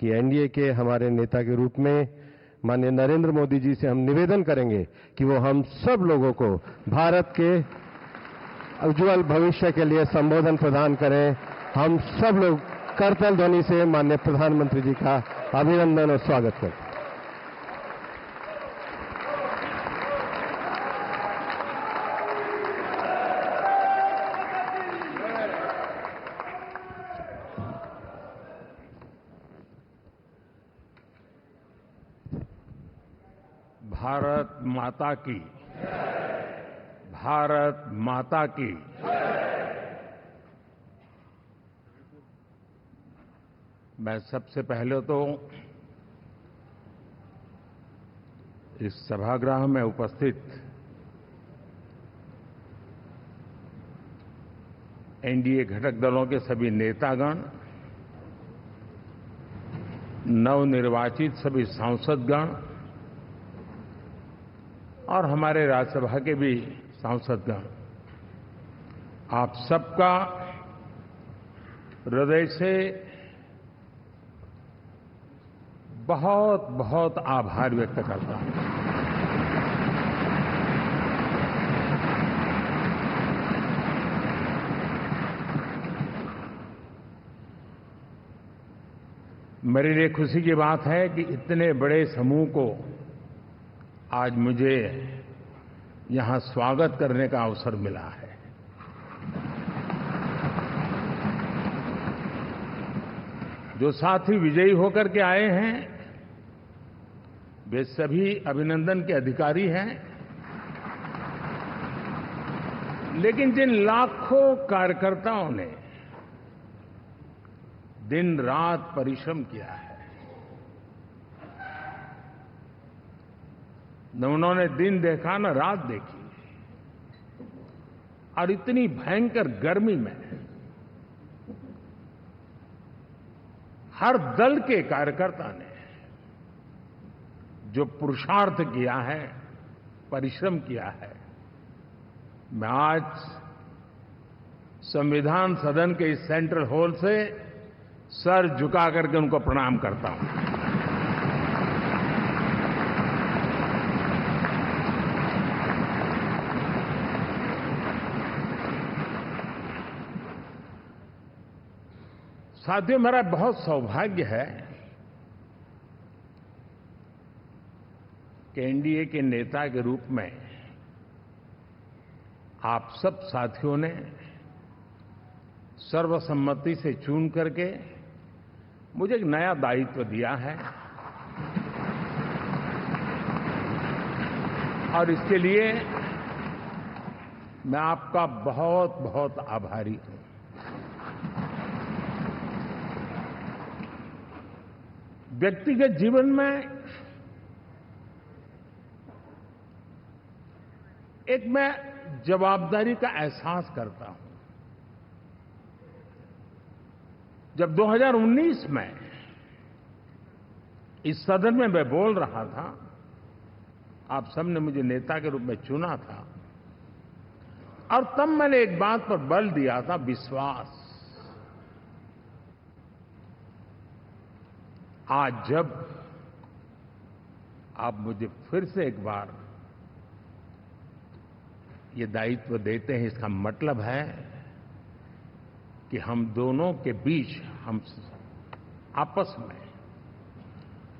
कि एनडीए के हमारे नेता के रूप में माननीय नरेंद्र मोदी जी से हम निवेदन करेंगे कि वो हम सब लोगों को भारत के उज्जवल भविष्य के लिए संबोधन प्रदान करें। हम सब लोग करतल ध्वनि से माननीय प्रधानमंत्री जी का अभिनंदन और स्वागत करें। भारत माता की, भारत माता की। मैं सबसे पहले तो इस सभागृह में उपस्थित एनडीए घटक दलों के सभी नेतागण, नवनिर्वाचित सभी सांसदगण और हमारे राज्यसभा के भी सांसदगण, आप सबका हृदय से बहुत बहुत आभार व्यक्त करता हूं। मेरे लिए खुशी की बात है कि इतने बड़े समूह को आज मुझे यहां स्वागत करने का अवसर मिला है। जो साथी विजयी होकर के आए हैं वे सभी अभिनंदन के अधिकारी हैं, लेकिन जिन लाखों कार्यकर्ताओं ने दिन रात परिश्रम किया है, न उन्होंने दिन देखा न रात देखी, और इतनी भयंकर गर्मी में हर दल के कार्यकर्ता ने जो पुरुषार्थ किया है, परिश्रम किया है, मैं आज संविधान सदन के इस सेंट्रल हॉल से सर झुका करके उनको प्रणाम करता हूं। साथियों, मेरा बहुत सौभाग्य है कि एनडीए के नेता के रूप में आप सब साथियों ने सर्वसम्मति से चुन करके मुझे एक नया दायित्व दिया है, और इसके लिए मैं आपका बहुत बहुत आभारी हूं। व्यक्तिगत जीवन में एक मैं जवाबदारी का एहसास करता हूं। जब 2019 में इस सदन में मैं बोल रहा था, आप सबने मुझे नेता के रूप में चुना था, और तब मैंने एक बात पर बल दिया था, विश्वास। आज जब आप मुझे फिर से एक बार ये दायित्व देते हैं, इसका मतलब है कि हम दोनों के बीच, हम आपस में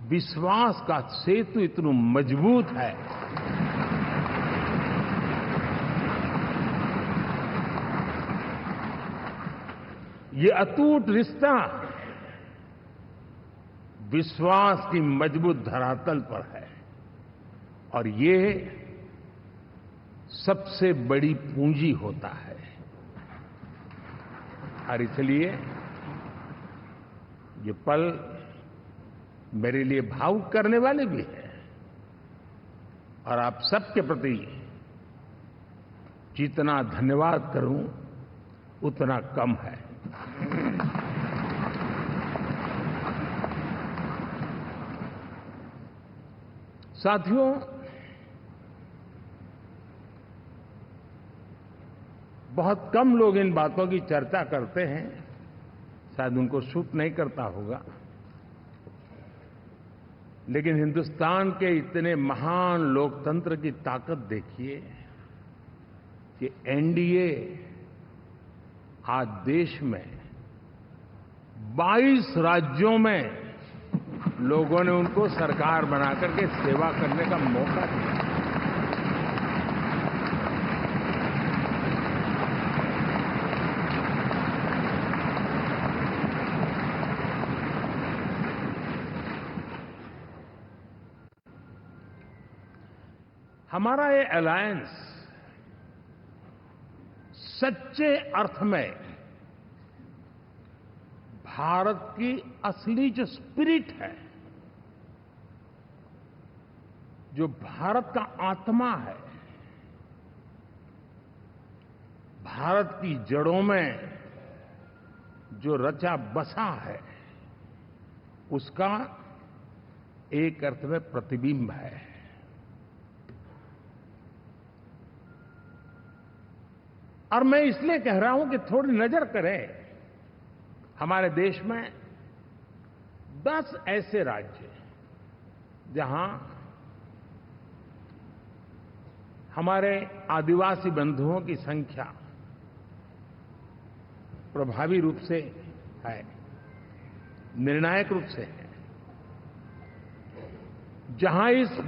विश्वास का सेतु इतना मजबूत है ये अटूट रिश्ता विश्वास की मजबूत धरातल पर है, और ये सबसे बड़ी पूंजी होता है। और इसलिए ये पल मेरे लिए भावुक करने वाले भी हैं, और आप सबके प्रति जितना धन्यवाद करूं उतना कम है। साथियों, बहुत कम लोग इन बातों की चर्चा करते हैं, शायद उनको सूट नहीं करता होगा, लेकिन हिंदुस्तान के इतने महान लोकतंत्र की ताकत देखिए कि एनडीए आज देश में 22 राज्यों में लोगों ने उनको सरकार बना करके सेवा करने का मौका दिया। हमारा ये अलायंस सच्चे अर्थ में भारत की असली जो स्पिरिट है, जो भारत का आत्मा है, भारत की जड़ों में जो रचा बसा है, उसका एक अर्थ में प्रतिबिंब है। और मैं इसलिए कह रहा हूं कि थोड़ी नजर करें, हमारे देश में 10 ऐसे राज्य जहां हमारे आदिवासी बंधुओं की संख्या प्रभावी रूप से है, निर्णायक रूप से है, जहां इस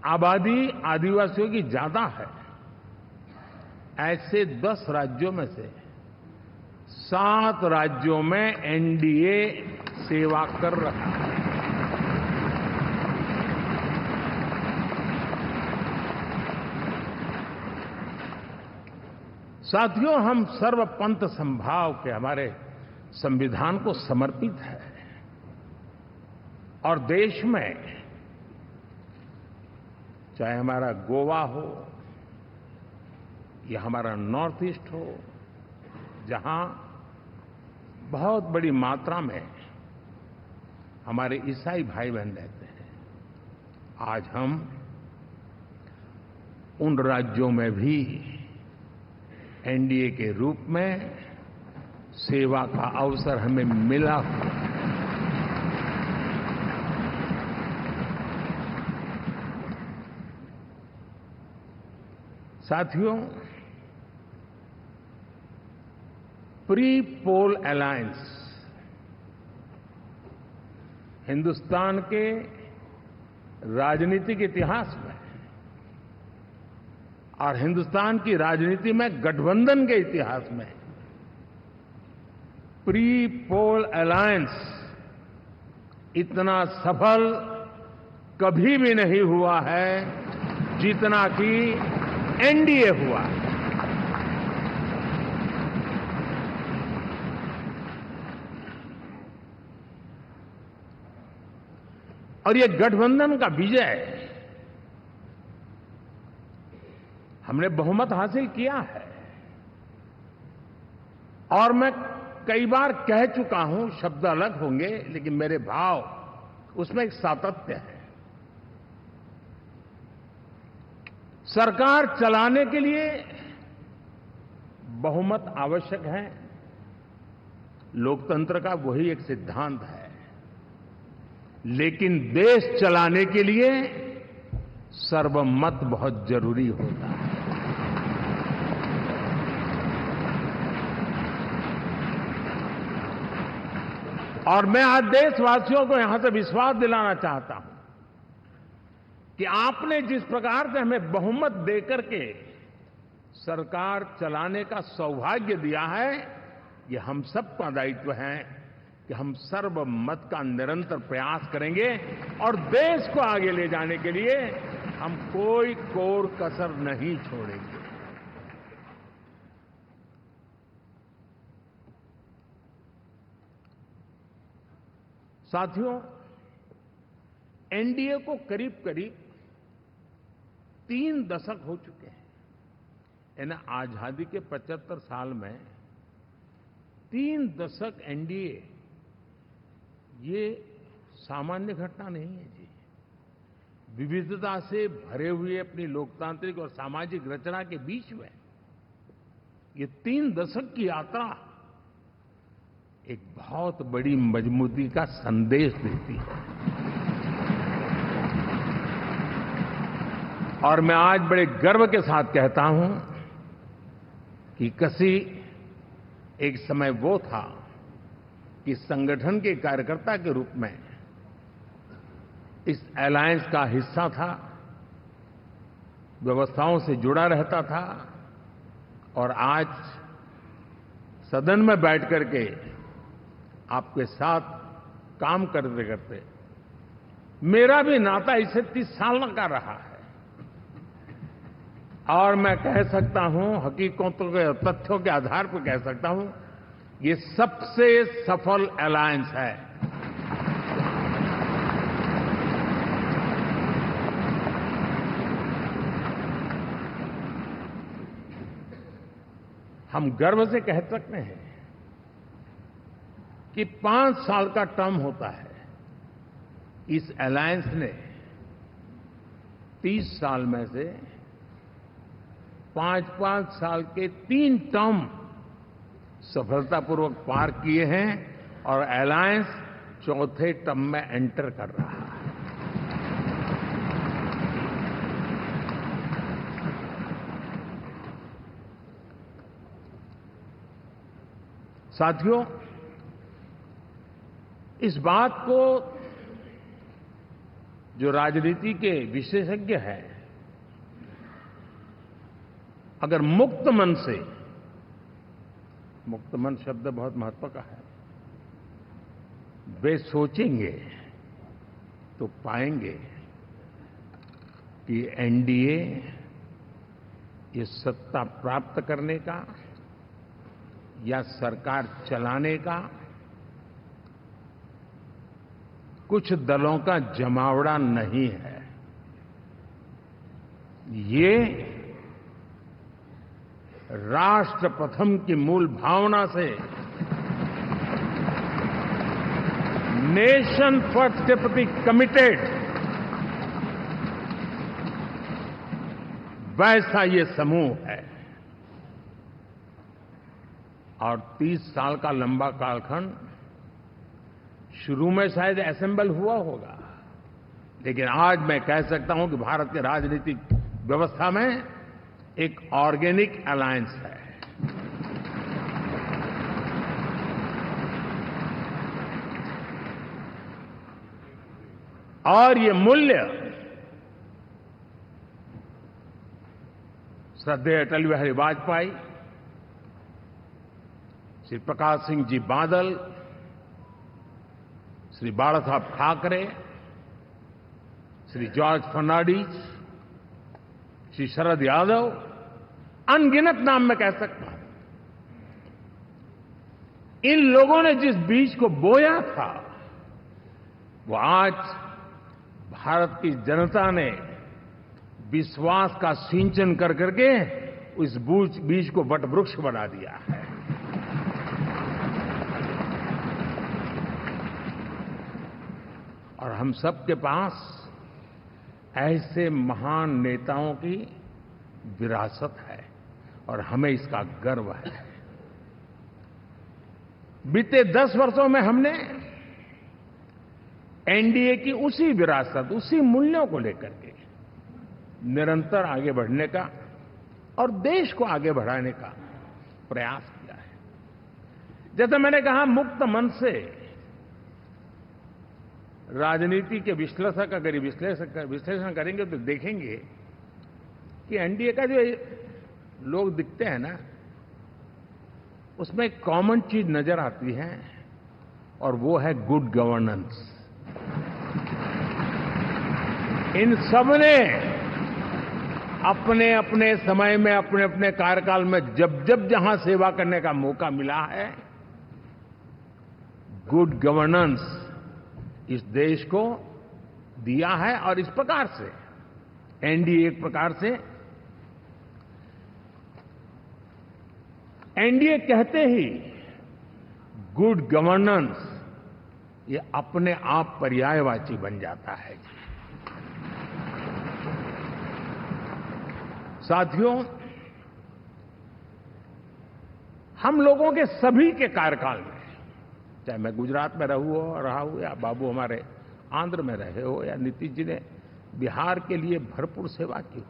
आबादी आदिवासियों की ज्यादा है, ऐसे 10 राज्यों में से 7 राज्यों में एनडीए सेवा कर रहा है। साथियों, हम सर्वपंथ संभाव के हमारे संविधान को समर्पित है और देश में चाहे हमारा गोवा हो या हमारा नॉर्थ ईस्ट हो, जहां बहुत बड़ी मात्रा में हमारे ईसाई भाई बहन रहते हैं, आज हम उन राज्यों में भी एनडीए के रूप में सेवा का अवसर हमें मिला हुआ है। साथियों, प्री पोल अलायंस हिंदुस्तान के राजनीतिक इतिहास में और हिंदुस्तान की राजनीति में गठबंधन के इतिहास में प्री पोल अलायंस इतना सफल कभी भी नहीं हुआ है जितना कि एनडीए हुआ है। और ये गठबंधन का विजय, हमने बहुमत हासिल किया है और मैं कई बार कह चुका हूं, शब्द अलग होंगे लेकिन मेरे भाव उसमें एक सातत्य है। सरकार चलाने के लिए बहुमत आवश्यक है, लोकतंत्र का वही एक सिद्धांत है, लेकिन देश चलाने के लिए सर्वमत बहुत जरूरी होता है। और मैं आज देशवासियों को यहां से विश्वास दिलाना चाहता हूं कि आपने जिस प्रकार से हमें बहुमत देकर के सरकार चलाने का सौभाग्य दिया है, ये हम सबका दायित्व है कि हम सर्वमत का निरंतर प्रयास करेंगे और देश को आगे ले जाने के लिए हम कोई कोर कसर नहीं छोड़ेंगे। साथियों, एनडीए को करीब करीब 3 दशक हो चुके हैं। यानी आजादी के 75 साल में 3 दशक एनडीए, ये सामान्य घटना नहीं है जी। विविधता से भरे हुए अपनी लोकतांत्रिक और सामाजिक रचना के बीच में ये 3 दशक की यात्रा एक बहुत बड़ी मजबूती का संदेश देती है। और मैं आज बड़े गर्व के साथ कहता हूं कि किसी एक समय वो था कि संगठन के कार्यकर्ता के रूप में इस अलायंस का हिस्सा था, व्यवस्थाओं से जुड़ा रहता था, और आज सदन में बैठ करके आपके साथ काम करते करते मेरा भी नाता इससे 30 साल का रहा है। और मैं कह सकता हूं, हकीकतों के तथ्यों के आधार पर कह सकता हूं, ये सबसे सफल अलायंस है। हम गर्व से कह सकते हैं कि 5 साल का टर्म होता है। इस अलायंस ने 30 साल में से 5-5 साल के 3 टर्म सफलतापूर्वक पार किए हैं, और अलायंस चौथे टर्म में एंटर कर रहा है। साथियों, इस बात को जो राजनीति के विशेषज्ञ हैं, अगर मुक्त मन से, मुक्त मन शब्द बहुत महत्व का है, वे सोचेंगे तो पाएंगे कि एनडीए ये सत्ता प्राप्त करने का या सरकार चलाने का कुछ दलों का जमावड़ा नहीं है। ये राष्ट्र प्रथम की मूल भावना से, नेशन फर्स्ट के प्रति कमिटेड, वैसा ये समूह है। और 30 साल का लंबा कालखंड शुरू में शायद असेंबल हुआ होगा, लेकिन आज मैं कह सकता हूं कि भारत के राजनीतिक व्यवस्था में एक ऑर्गेनिक अलायंस है। और ये मूल्य श्रद्धेय अटल बिहारी वाजपेयी, श्री प्रकाश सिंह जी बादल, श्री बाला साहब ठाकरे, श्री जॉर्ज फर्नांडिस, श्री शरद यादव, अनगिनत नाम में कह सकता हूं, इन लोगों ने जिस बीज को बोया था, वो आज भारत की जनता ने विश्वास का सिंचन कर करके उस बीज को वटवृक्ष बना दिया है। और हम सबके पास ऐसे महान नेताओं की विरासत है, और हमें इसका गर्व है। बीते 10 वर्षों में हमने एनडीए की उसी विरासत, उसी मूल्यों को लेकर के निरंतर आगे बढ़ने का और देश को आगे बढ़ाने का प्रयास किया है। जैसे मैंने कहा, मुक्त मन से राजनीति के विश्लेषक अगर विश्लेषण करेंगे तो देखेंगे कि एनडीए का जो लोग दिखते हैं ना, उसमें एक कॉमन चीज नजर आती है, और वो है गुड गवर्नेंस। इन सबने अपने अपने समय में, अपने अपने कार्यकाल में जब जब जहां सेवा करने का मौका मिला है, गुड गवर्नेंस इस देश को दिया है। और इस प्रकार से एनडीए एक प्रकार से, एनडीए कहते ही गुड गवर्नेंस ये अपने आप पर्यायवाची बन जाता है। साथियों, हम लोगों के सभी के कार्यकाल में चाहे मैं गुजरात में रहा हूं या बाबू हमारे आंध्र में रहे हो या नीतीश जी ने बिहार के लिए भरपूर सेवा की हो,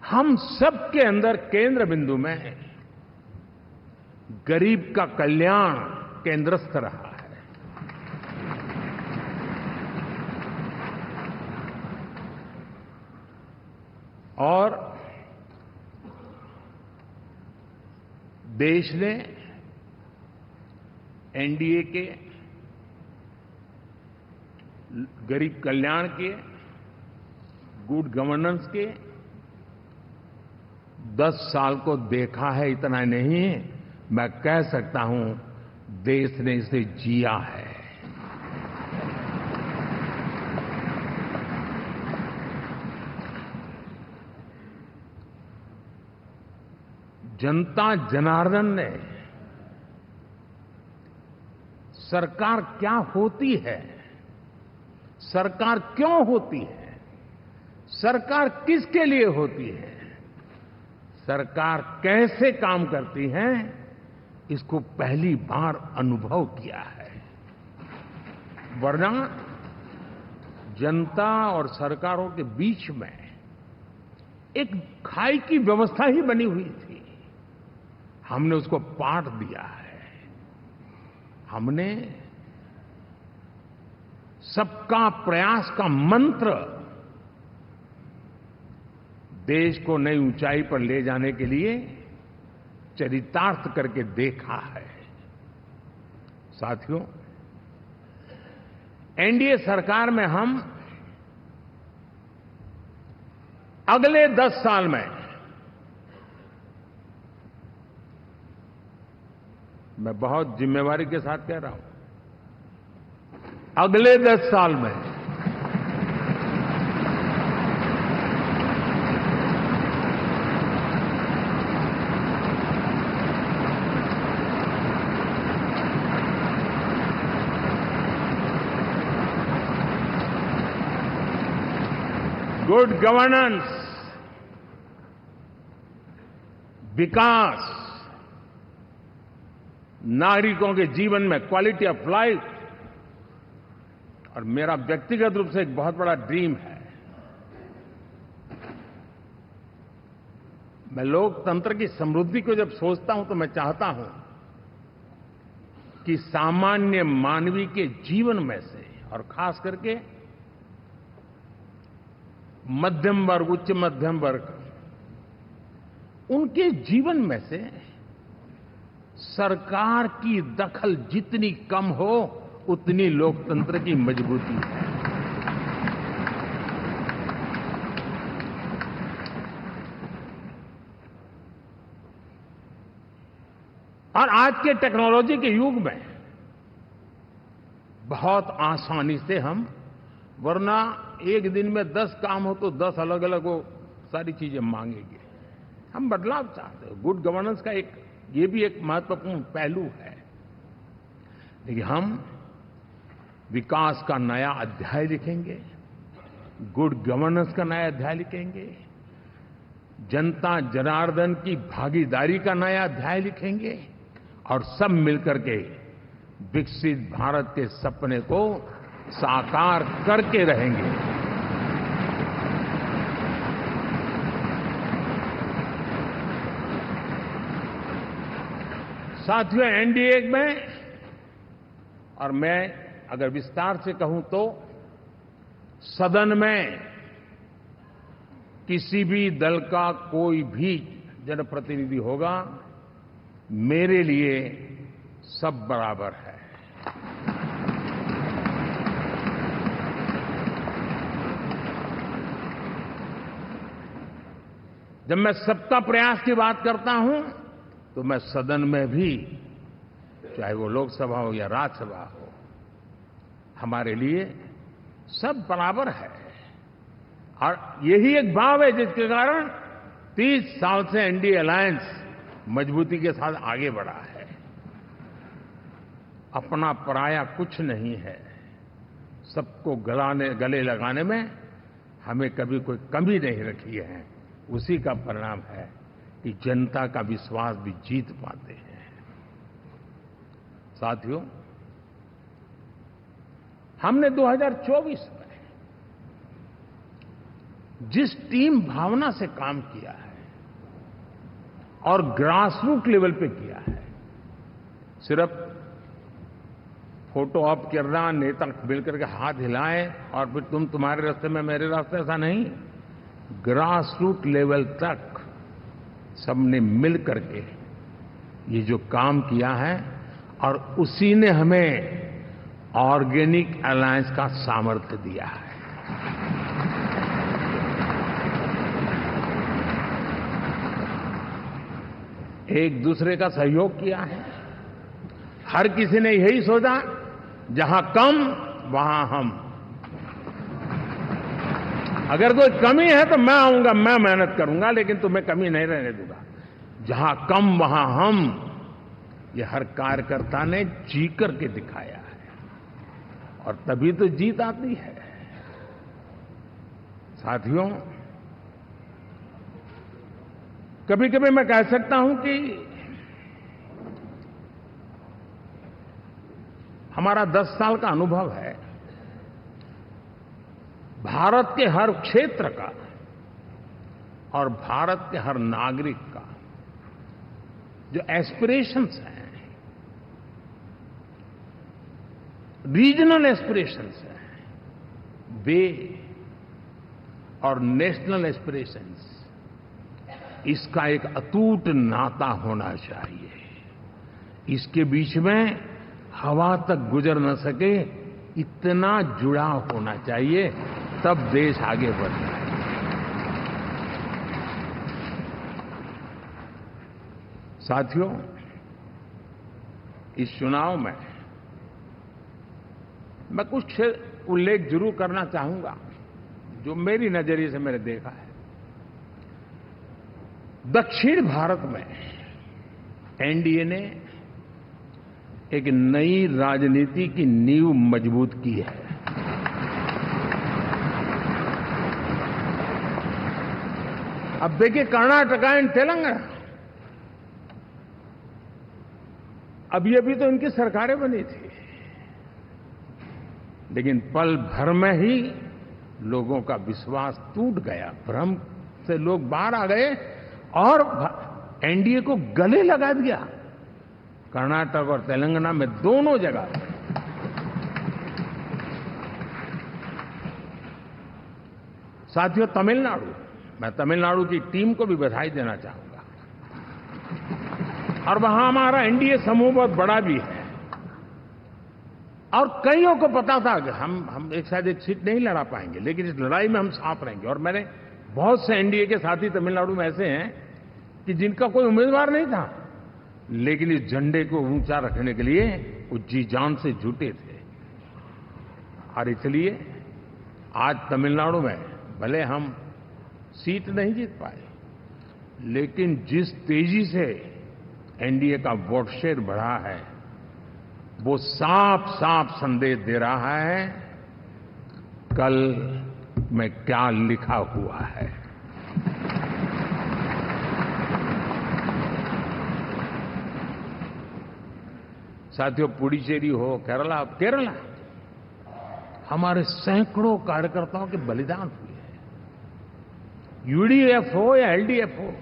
हम सबके अंदर केंद्र बिंदु में गरीब का कल्याण केंद्रस्थ रहा है। और देश ने एनडीए के गरीब कल्याण के, गुड गवर्नेंस के 10 साल को देखा है। इतना नहीं, मैं कह सकता हूं देश ने इसे जिया है। जनता जनार्दन ने सरकार क्या होती है, सरकार क्यों होती है, सरकार किसके लिए होती है, सरकार कैसे काम करती है, इसको पहली बार अनुभव किया है। वरना जनता और सरकारों के बीच में एक खाई की व्यवस्था ही बनी हुई थी। हमने उसको पाठ दिया है। हमने सबका प्रयास का मंत्र देश को नई ऊंचाई पर ले जाने के लिए चरितार्थ करके देखा है। साथियों, एनडीए सरकार में हम अगले 10 साल में, मैं बहुत जिम्मेवारी के साथ कह रहा हूं, अगले 10 साल में गुड गवर्नेंस, विकास, नागरिकों के जीवन में क्वालिटी ऑफ लाइफ, और मेरा व्यक्तिगत रूप से एक बहुत बड़ा ड्रीम है, मैं लोकतंत्र की समृद्धि को जब सोचता हूं तो मैं चाहता हूं कि सामान्य मानवीय के जीवन में से, और खास करके मध्यम वर्ग, उच्च मध्यम वर्ग, उनके जीवन में से सरकार की दखल जितनी कम हो उतनी लोकतंत्र की मजबूती है। और आज के टेक्नोलॉजी के युग में बहुत आसानी से हम, वरना एक दिन में 10 काम हो तो 10 अलग अलग वो सारी चीजें मांगेंगे। हम बदलाव चाहते हैं। गुड गवर्नेंस का ये भी एक महत्वपूर्ण पहलू है। देखिए, हम विकास का नया अध्याय लिखेंगे, गुड गवर्नेंस का नया अध्याय लिखेंगे, जनता जनार्दन की भागीदारी का नया अध्याय लिखेंगे, और सब मिलकर के विकसित भारत के सपने को साकार करके रहेंगे। साथियों, एनडीए में, और मैं अगर विस्तार से कहूं तो सदन में किसी भी दल का कोई भी जनप्रतिनिधि होगा, मेरे लिए सब बराबर है। जब मैं सबका प्रयास की बात करता हूं तो मैं सदन में भी, चाहे वो लोकसभा हो या राज्यसभा हो, हमारे लिए सब बराबर है। और यही एक भाव है जिसके कारण 30 साल से एनडीए अलायंस मजबूती के साथ आगे बढ़ा है। अपना पराया कुछ नहीं है। सबको गले लगाने में हमें कभी कोई कमी नहीं रखी है। उसी का परिणाम है कि जनता का विश्वास भी जीत पाते हैं। साथियों, हमने 2024 में जिस टीम भावना से काम किया है और ग्रास रूट लेवल पे किया है, सिर्फ फोटो ऑप करना, नेता मिलकर के हाथ हिलाएं और फिर तुम्हारे रास्ते में मेरे रास्ते, ऐसा नहीं। ग्रास रूट लेवल तक सबने मिल करके ये जो काम किया है और उसी ने हमें ऑर्गेनिक अलायंस का सामर्थ्य दिया है। एक दूसरे का सहयोग किया है। हर किसी ने यही सोचा, जहां कम वहां हम। अगर कोई कमी है तो मैं आऊंगा, मैं मेहनत करूंगा, लेकिन तुम्हें कमी नहीं रहने दूंगा। जहां कम वहां हम, ये हर कार्यकर्ता ने जी करके दिखाया है और तभी तो जीत आती है। साथियों, कभी कभी मैं कह सकता हूं कि हमारा 10 साल का अनुभव है, भारत के हर क्षेत्र का और भारत के हर नागरिक का जो एस्पिरेशंस हैं, रीजनल एस्पिरेशंस हैं, वे और नेशनल एस्पिरेशंस, इसका एक अटूट नाता होना चाहिए। इसके बीच में हवा तक गुजर न सके, इतना जुड़ाव होना चाहिए, तब देश आगे बढ़ता है। साथियों, इस चुनाव में मैं कुछ उल्लेख जरूर करना चाहूंगा जो मेरी नजरिए से मैंने देखा है। दक्षिण भारत में एनडीए ने एक नई राजनीति की नींव मजबूत की है। अब देखिए, कर्नाटक एंड तेलंगाना, अब ये भी तो इनकी सरकारें बनी थी, लेकिन पल भर में ही लोगों का विश्वास टूट गया, भ्रम से लोग बाहर आ गए और एनडीए को गले लगा दिया। कर्नाटक और तेलंगाना में दोनों जगह साथियों, तमिलनाडु, मैं तमिलनाडु की टीम को भी बधाई देना चाहूंगा और वहां हमारा एनडीए समूह बहुत बड़ा भी है और कईयों को पता था कि हम एक साथ एक सीट नहीं लड़ा पाएंगे, लेकिन इस लड़ाई में हम साथ रहेंगे। और मैंने बहुत से एनडीए के साथी तमिलनाडु में ऐसे हैं कि जिनका कोई उम्मीदवार नहीं था, लेकिन इस झंडे को ऊंचा रखने के लिए वो जी जान से जुटे थे। और इसलिए आज तमिलनाडु में भले हम सीट नहीं जीत पाए, लेकिन जिस तेजी से एनडीए का वोट शेयर बढ़ा है, वो साफ साफ संदेश दे रहा है कल में क्या लिखा हुआ है। साथियों, पुडुचेरी हो, केरला, हमारे सैकड़ों कार्यकर्ताओं के बलिदान हुए हैं। यूडीएफ हो या एलडीएफ हो,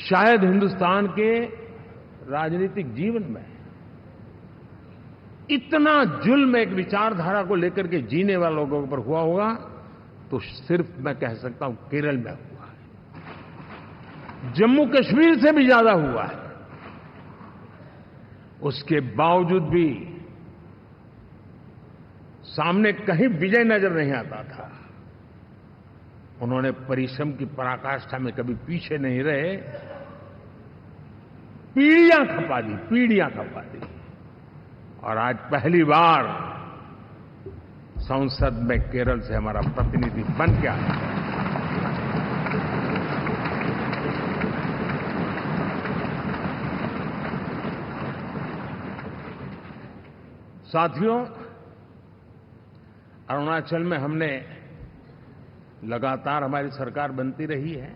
शायद हिंदुस्तान के राजनीतिक जीवन में इतना जुल्म एक विचारधारा को लेकर के जीने वाले लोगों पर हुआ होगा तो सिर्फ मैं कह सकता हूं केरल में हुआ है। जम्मू कश्मीर से भी ज्यादा हुआ है। उसके बावजूद भी सामने कहीं विजय नजर नहीं आता था। उन्होंने परिश्रम की पराकाष्ठा में कभी पीछे नहीं रहे, पीढ़ियां खपा दी और आज पहली बार संसद में केरल से हमारा प्रतिनिधि बन के आया। साथियों, अरुणाचल में हमने लगातार, हमारी सरकार बनती रही है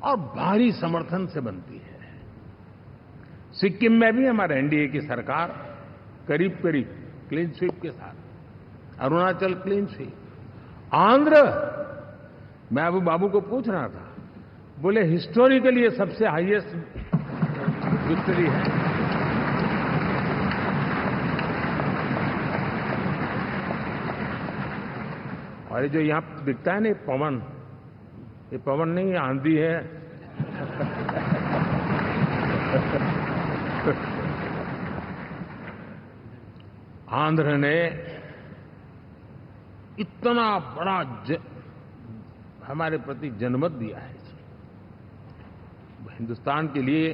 और भारी समर्थन से बनती है। सिक्किम में भी हमारे एनडीए की सरकार करीब करीब क्लीन स्वीप के साथ, अरुणाचल क्लीन स्वीप, आंध्र, मैं अभी बाबू को पूछ रहा था, बोले हिस्टोरिकली ये सबसे हाईएस्ट विक्ट्री है। और ये जो यहां दिखता है ना पवन, ये पवन नहीं, आंधी है। आंध्र ने इतना बड़ा हमारे प्रति जनमत दिया है। हिंदुस्तान के लिए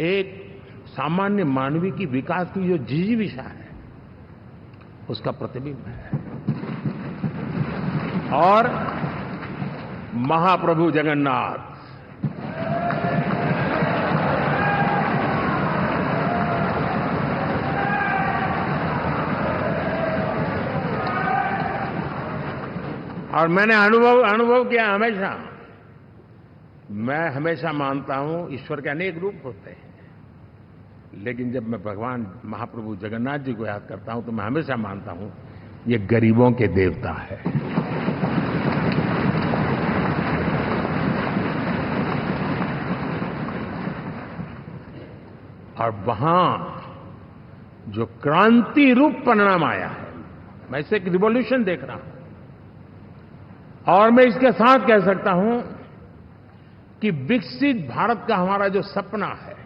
एक सामान्य मानवीय की विकास की जो जिजीविषा है, उसका प्रतिबिंब है। और महाप्रभु जगन्नाथ, और मैंने अनुभव किया हमेशा, मैं हमेशा मानता हूं ईश्वर के अनेक रूप होते हैं, लेकिन जब मैं भगवान महाप्रभु जगन्नाथ जी को याद करता हूं तो मैं हमेशा मानता हूं ये गरीबों के देवता है। और वहां जो क्रांति रूप परिणाम आया है, मैं इसे एक रिवॉल्यूशन देख रहा हूं। और मैं इसके साथ कह सकता हूं कि विकसित भारत का हमारा जो सपना है,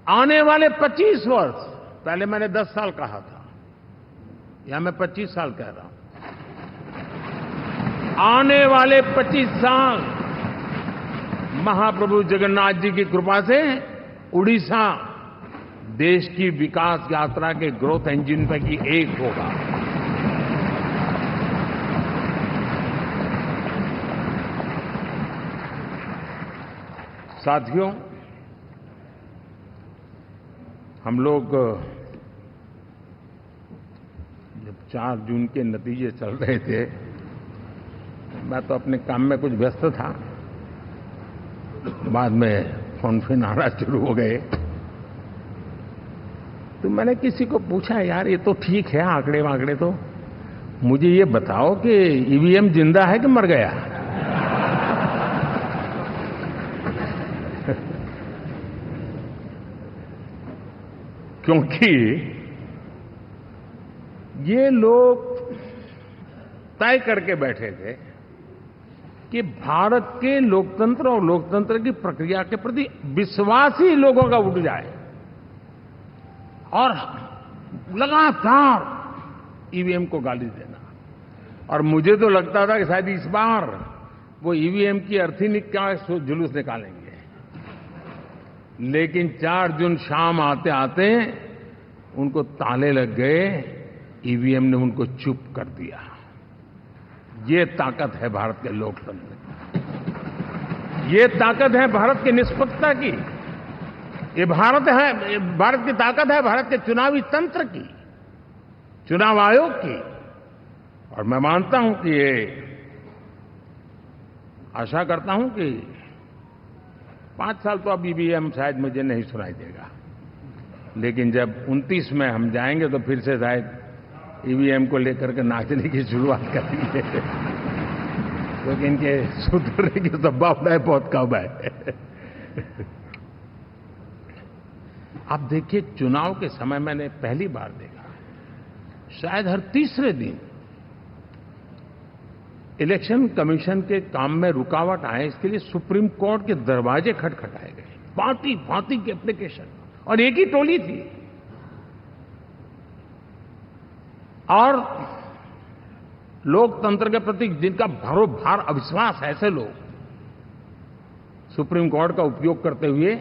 आने वाले 25 वर्ष, पहले मैंने 10 साल कहा था, यहां मैं 25 साल कह रहा हूं, आने वाले 25 साल महाप्रभु जगन्नाथ जी की कृपा से उड़ीसा देश की विकास यात्रा के ग्रोथ इंजन पैकी एक होगा। साथियों, हम लोग जब 4 जून के नतीजे चल रहे थे, मैं तो अपने काम में कुछ व्यस्त था, बाद में फोन आना शुरू हो गए, तो मैंने किसी को पूछा, यार ये तो ठीक है आंकड़े वांकड़े, तो मुझे ये बताओ कि ईवीएम जिंदा है कि मर गया? क्योंकि ये लोग तय करके बैठे थे कि भारत के लोकतंत्र और लोकतंत्र की प्रक्रिया के प्रति विश्वास ही लोगों का उठ जाए, और लगातार ईवीएम को गाली देना। और मुझे तो लगता था कि शायद इस बार वो ईवीएम की अर्थी का जुलूस निकालेंगे, लेकिन 4 जून शाम आते आते उनको ताले लग गए, ईवीएम ने उनको चुप कर दिया। ये ताकत है भारत के लोकतंत्र की, ये ताकत है भारत की निष्पक्षता की, ये भारत की ताकत है भारत के चुनावी तंत्र की, चुनाव आयोग की। और मैं मानता हूं कि ये आशा करता हूं कि 5 साल तो अब ईवीएम शायद मुझे नहीं सुनाई देगा, लेकिन जब 29 में हम जाएंगे तो फिर से शायद ईवीएम को लेकर के नाचने की शुरुआत करेंगे, क्योंकि इनके सुधरने की संभावना बहुत कम है। आप देखिए, चुनाव के समय मैंने पहली बार देखा, शायद हर तीसरे दिन इलेक्शन कमीशन के काम में रुकावट आए, इसके लिए सुप्रीम कोर्ट के दरवाजे खटखटाए गए, भांति भांति की एप्लीकेशन, और एक ही टोली थी। और लोकतंत्र के प्रति जिनका भरोभार अविश्वास, ऐसे लोग सुप्रीम कोर्ट का उपयोग करते हुए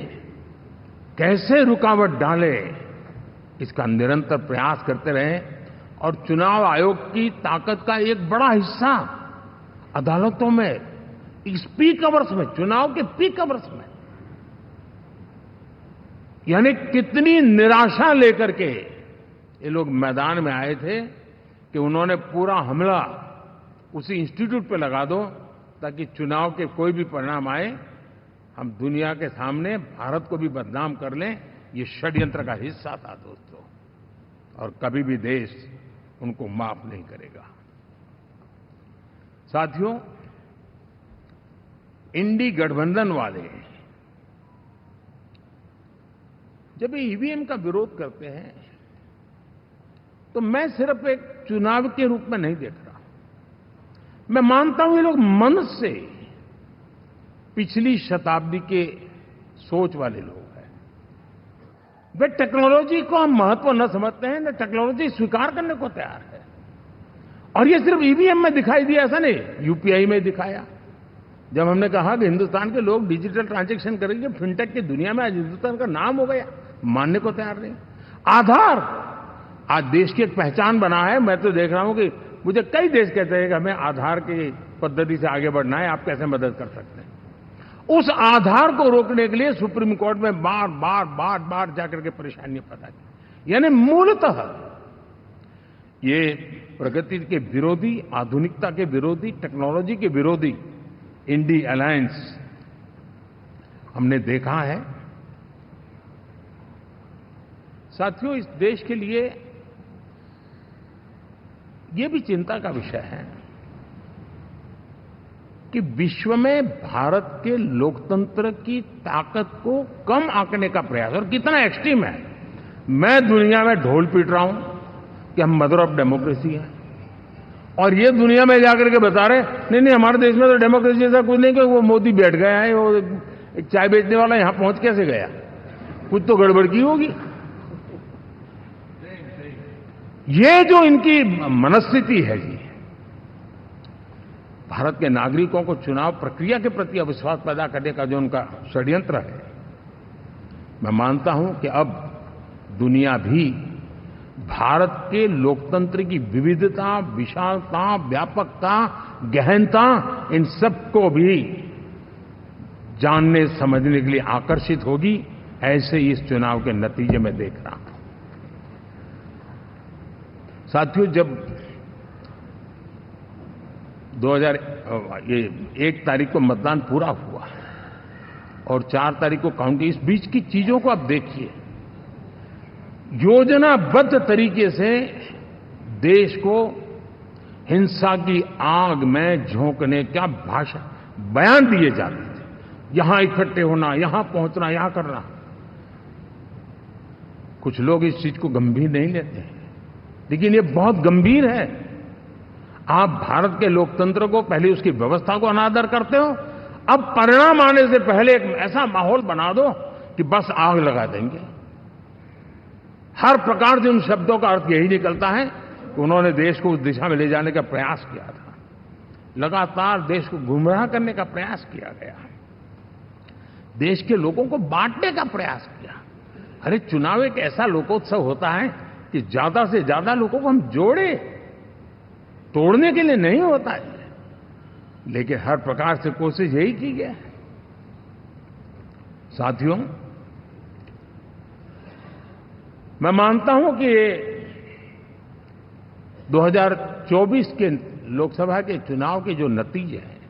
कैसे रुकावट डाले, इसका निरंतर प्रयास करते रहे। और चुनाव आयोग की ताकत का एक बड़ा हिस्सा अदालतों में, इस पीक अवर्स में, चुनाव के पीक अवर्स में, यानी कितनी निराशा लेकर के ये लोग मैदान में आए थे कि उन्होंने पूरा हमला उसी इंस्टीट्यूट पे लगा दो ताकि चुनाव के कोई भी परिणाम आए हम दुनिया के सामने भारत को भी बदनाम कर लें, ये षड्यंत्र का हिस्सा था दोस्तों, और कभी भी देश उनको माफ नहीं करेगा। साथियों, इंडी गठबंधन वाले जब ईवीएम का विरोध करते हैं तो मैं सिर्फ एक चुनाव के रूप में नहीं देख रहा। मैं मानता हूं ये लोग मन से पिछली शताब्दी के सोच वाले लोग हैं। वे टेक्नोलॉजी को हम महत्व न समझते हैं, न टेक्नोलॉजी स्वीकार करने को तैयार है। और ये सिर्फ ईवीएम में दिखाई दिया ऐसा नहीं, यूपीआई में दिखाया। जब हमने कहा कि हिंदुस्तान के लोग डिजिटल ट्रांजैक्शन करेंगे, फिनटेक की दुनिया में आज हिंदुस्तान का नाम हो गया, मानने को तैयार नहीं। आधार आज देश की एक पहचान बना है। मैं तो देख रहा हूं कि मुझे कई देश कहते हैं कि हमें आधार की पद्धति से आगे बढ़ना है, आप कैसे मदद कर सकते हैं। उस आधार को रोकने के लिए सुप्रीम कोर्ट में बार बार जाकर के परेशानियां पैदा की। यानी मूलतः ये प्रगति के विरोधी, आधुनिकता के विरोधी, टेक्नोलॉजी के विरोधी इंडी अलायंस हमने देखा है। साथियों, इस देश के लिए ये भी चिंता का विषय है कि विश्व में भारत के लोकतंत्र की ताकत को कम आंकने का प्रयास, और कितना एक्सट्रीम है। मैं दुनिया में ढोल पीट रहा हूं कि हम मदर ऑफ डेमोक्रेसी है, और ये दुनिया में जाकर के बता रहे नहीं हमारे देश में तो डेमोक्रेसी ऐसा कुछ नहीं, कि वो मोदी बैठ गया है, वो एक चाय बेचने वाला यहां पहुंच कैसे गया, कुछ तो गड़बड़ की होगी। ये जो इनकी मनस्थिति है जी, भारत के नागरिकों को चुनाव प्रक्रिया के प्रति अविश्वास पैदा करने का जो उनका षड्यंत्र है, मैं मानता हूं कि अब दुनिया भी भारत के लोकतंत्र की विविधता, विशालता, व्यापकता, गहनता, इन सबको भी जानने समझने के लिए आकर्षित होगी। ऐसे ही इस चुनाव के नतीजे में देख रहा हूं। साथियों, जब 1 तारीख को मतदान पूरा हुआ और 4 तारीख को काउंटिंग, इस बीच की चीजों को आप देखिए। योजनाबद्ध तरीके से देश को हिंसा की आग में झोंकने का बयान दिए जाते थे। यहां इकट्ठे होना, यहां पहुंचना, यहां करना। कुछ लोग इस चीज को गंभीर नहीं लेते हैं, लेकिन ये बहुत गंभीर है। आप भारत के लोकतंत्र को, पहले उसकी व्यवस्था को अनादर करते हो, अब परिणाम आने से पहले एक ऐसा माहौल बना दो कि बस आग लगा देंगे। हर प्रकार से उन शब्दों का अर्थ यही निकलता है कि उन्होंने देश को उस दिशा में ले जाने का प्रयास किया था। लगातार देश को गुमराह करने का प्रयास किया गया, देश के लोगों को बांटने का प्रयास किया। अरे, चुनाव एक ऐसा लोकोत्सव होता है कि ज्यादा से ज्यादा लोगों को हम जोड़े, तोड़ने के लिए नहीं होता है। लेकिन हर प्रकार से कोशिश यही की गई। साथियों, मैं मानता हूं कि 2024 के लोकसभा के चुनाव के जो नतीजे हैं,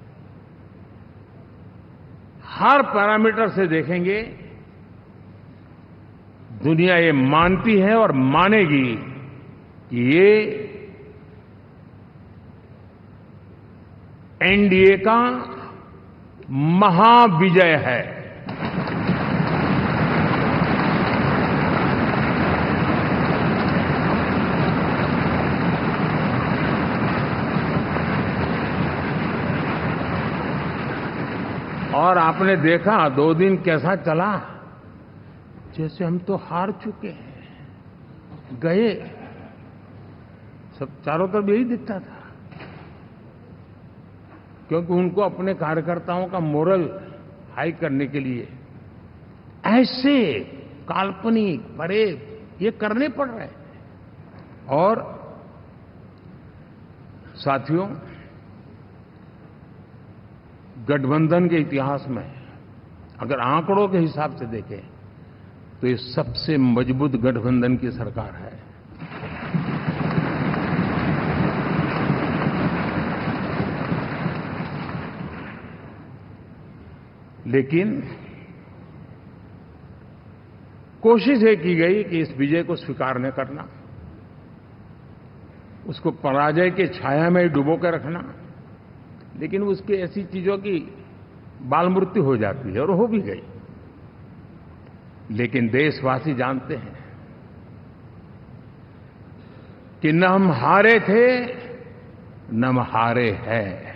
हर पैरामीटर से देखेंगे, दुनिया ये मानती है और मानेगी कि ये एनडीए का महाविजय है। और आपने देखा 2 दिन कैसा चला, जैसे हम तो हार चुके हैं, गए। सब चारों तरफ यही दिखता था, क्योंकि उनको अपने कार्यकर्ताओं का मोरल हाई करने के लिए ऐसे काल्पनिक परेड ये करने पड़ रहे हैं। और साथियों, गठबंधन के इतिहास में अगर आंकड़ों के हिसाब से देखें तो ये सबसे मजबूत गठबंधन की सरकार है। लेकिन कोशिश ये की गई कि इस विजय को स्वीकार न करना, उसको पराजय के छाया में ही डुबो के रखना, लेकिन उसकी ऐसी चीजों की बाल मृत्यु हो जाती है और हो भी गई। लेकिन देशवासी जानते हैं कि न हम हारे थे न हम हारे हैं।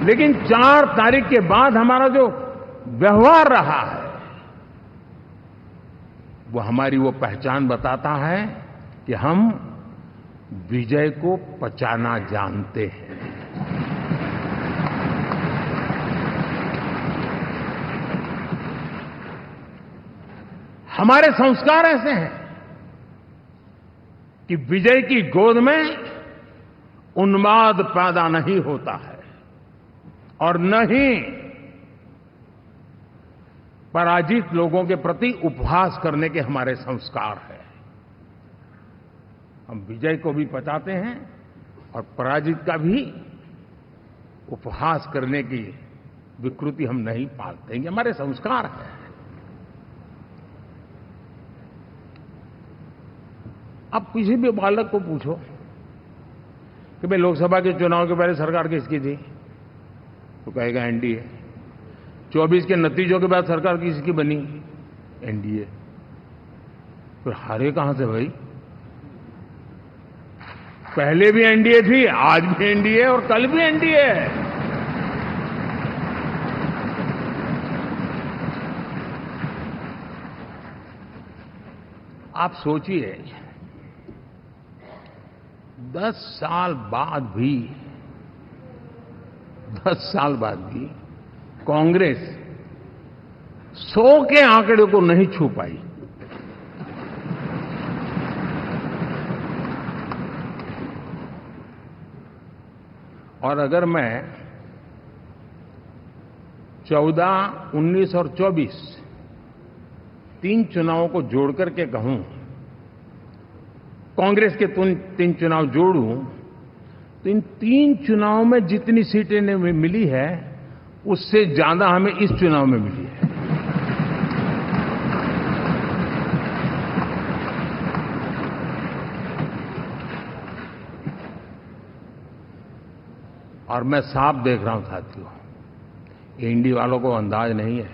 लेकिन 4 तारीख के बाद हमारा जो व्यवहार रहा है वो हमारी वो पहचान बताता है कि हम विजय को पचाना जानते हैं। हमारे संस्कार ऐसे हैं कि विजय की गोद में उन्माद पैदा नहीं होता है और न ही पराजित लोगों के प्रति उपहास करने के हमारे संस्कार हैं। हम विजय को भी पचाते हैं और पराजित का भी उपहास करने की विकृति हम नहीं पालते। ये हमारे संस्कार हैं। अब किसी भी बालक को पूछो कि भाई लोकसभा के चुनाव के पहले सरकार किसकी थी, तो कहेगा एनडीए। 24 के नतीजों के बाद सरकार किसकी बनी, एनडीए। फिर हारे कहां से भाई? पहले भी एनडीए थी, आज भी एनडीए और कल भी एनडीए है। आप सोचिए 10 साल बाद भी कांग्रेस 100 के आंकड़े को नहीं छू पाई। और अगर मैं 14, 19 और 24 3 चुनावों को जोड़ करके कहूं, कांग्रेस के 3 चुनाव जोड़ूं, तो इन 3 चुनावों में जितनी सीटें मिली है उससे ज्यादा हमें इस चुनाव में मिली है। और मैं साफ देख रहा हूं साथियों, एनडीए वालों को अंदाज नहीं है।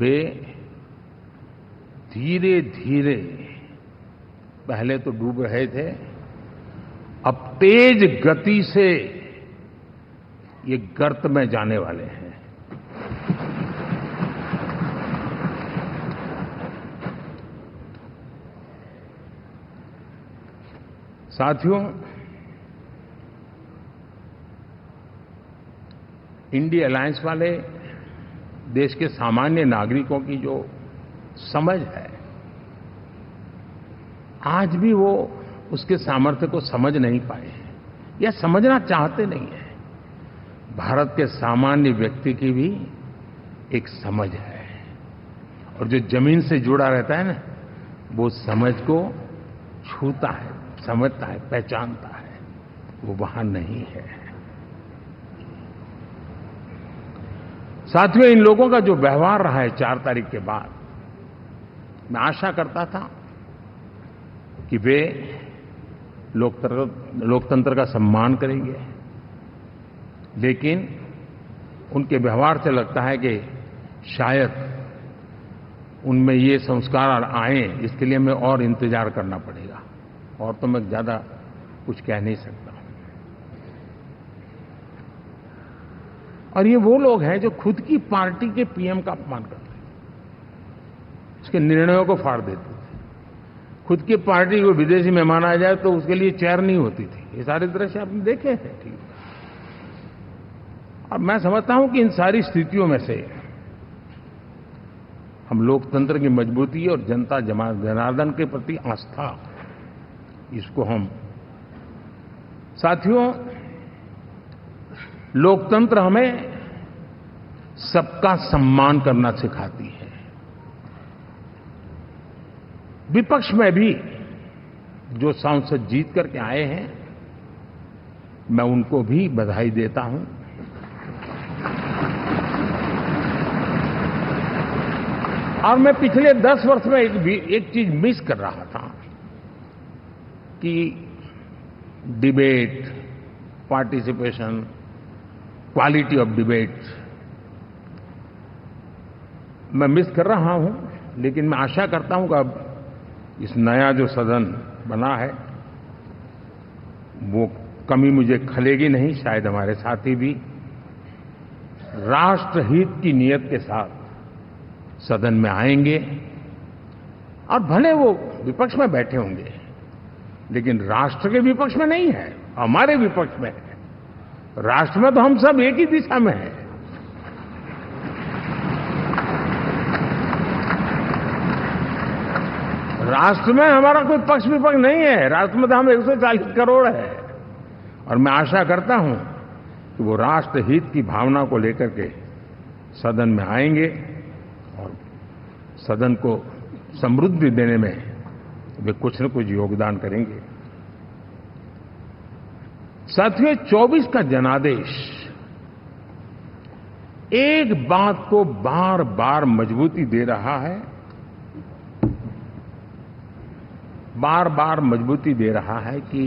वे धीरे धीरे पहले तो डूब रहे थे, अब तेज गति से ये गर्त में जाने वाले हैं। साथियों, इंडिया अलायंस वाले देश के सामान्य नागरिकों की जो समझ है, आज भी वो उसके सामर्थ्य को समझ नहीं पाए हैं या समझना चाहते नहीं है। भारत के सामान्य व्यक्ति की भी एक समझ है और जो जमीन से जुड़ा रहता है ना, वो समझ को छूता है, समझता है, पहचानता है, वो वहां नहीं है। साथियों, इन लोगों का जो व्यवहार रहा है 4 तारीख के बाद, मैं आशा करता था कि वे लोकतंत्र का सम्मान करेंगे, लेकिन उनके व्यवहार से लगता है कि शायद उनमें ये संस्कार आए, इसके लिए हमें और इंतजार करना पड़ेगा। और तो मैं ज्यादा कुछ कह नहीं सकता। और ये वो लोग हैं जो खुद की पार्टी के पीएम का अपमान करते हैं, उसके निर्णयों को फाड़ देते थे। खुद की पार्टी को विदेशी मेहमान आ जाए तो उसके लिए चेयर नहीं होती थी। ये सारे दृश्य आपने देखे हैं। ठीक, और मैं समझता हूं कि इन सारी स्थितियों में से हम लोकतंत्र की मजबूती और जनता जनार्दन के प्रति आस्था, इसको हम, साथियों, लोकतंत्र हमें सबका सम्मान करना सिखाती है। विपक्ष में भी जो सांसद जीत करके आए हैं, मैं उनको भी बधाई देता हूं। और मैं पिछले 10 वर्ष में एक चीज मिस कर रहा था कि debate, participation, quality of debate मैं मिस कर रहा हूं। लेकिन मैं आशा करता हूं कि अब इस नया जो सदन बना है वो कमी मुझे खलेगी नहीं। शायद हमारे साथी भी राष्ट्रहित की नीयत के साथ सदन में आएंगे और भले वो विपक्ष में बैठे होंगे लेकिन राष्ट्र के विपक्ष में नहीं है, हमारे विपक्ष में है। राष्ट्र में तो हम सब एक ही दिशा में हैं। राष्ट्र में हमारा कोई पक्ष विपक्ष नहीं है। राष्ट्र में तो हम 140 करोड़ है और मैं आशा करता हूं कि वो राष्ट्र हित की भावना को लेकर के सदन में आएंगे और सदन को समृद्धि देने में वे कुछ न कुछ योगदान करेंगे। साथियों, 24 का जनादेश एक बात को बार बार मजबूती दे रहा है, बार बार मजबूती दे रहा है कि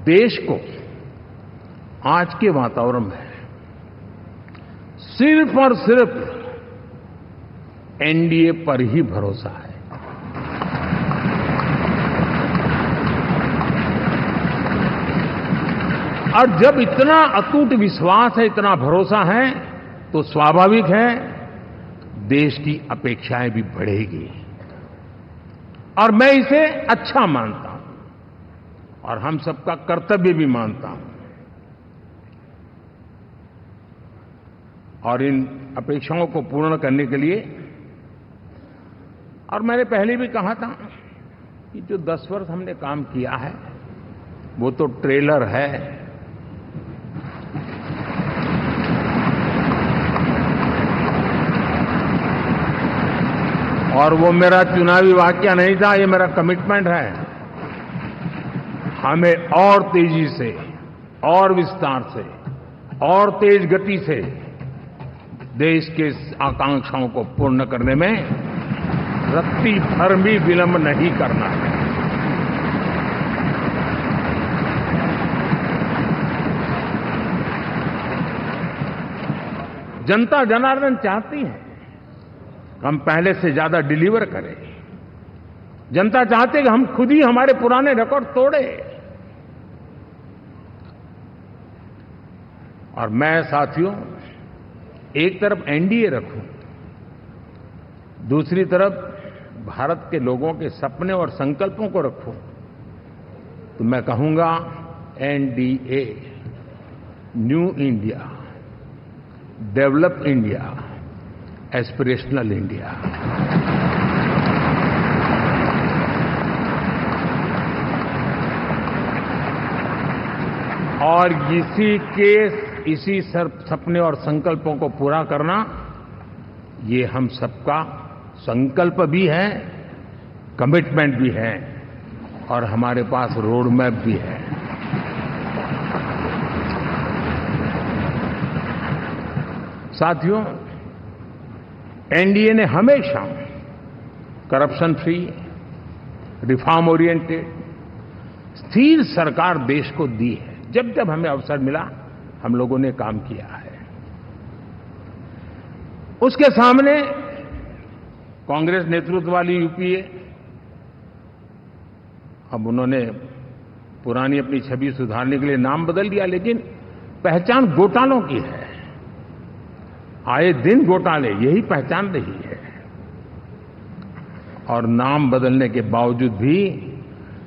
देश को आज के वातावरण में सिर्फ और सिर्फ एनडीए पर ही भरोसा है। और जब इतना अटूट विश्वास है, इतना भरोसा है, तो स्वाभाविक है देश की अपेक्षाएं भी बढ़ेगी और मैं इसे अच्छा मानता हूं और हम सबका कर्तव्य भी मानता हूं। और इन अपेक्षाओं को पूर्ण करने के लिए, और मैंने पहले भी कहा था कि जो 10 वर्ष हमने काम किया है वो तो ट्रेलर है। और वो मेरा चुनावी वाक्य नहीं था, ये मेरा कमिटमेंट है। हमें और तेजी से, और विस्तार से, और तेज गति से देश के आकांक्षाओं को पूर्ण करने में रत्ती भर भी विलंब नहीं करना है। जनता जनार्दन चाहती है हम पहले से ज्यादा डिलीवर करें। जनता चाहती है कि हम खुद ही हमारे पुराने रिकॉर्ड तोड़े। और मैं साथियों एक तरफ एनडीए रखूं, दूसरी तरफ भारत के लोगों के सपने और संकल्पों को रखूं, तो मैं कहूंगा NDA, new India, develop India, aspirational India. और इसी सपने और संकल्पों को पूरा करना ये हम सबका संकल्प भी है, कमिटमेंट भी है और हमारे पास रोड मैप भी है। साथियों, एनडीए ने हमेशा करप्शन फ्री, रिफॉर्म ओरिएंटेड, स्थिर सरकार देश को दी है। जब जब हमें अवसर मिला हम लोगों ने काम किया है। उसके सामने कांग्रेस नेतृत्व वाली यूपीए, अब उन्होंने पुरानी अपनी छवि सुधारने के लिए नाम बदल दिया, लेकिन पहचान घोटालों की है। आए दिन घोटाले, यही पहचान रही है। और नाम बदलने के बावजूद भी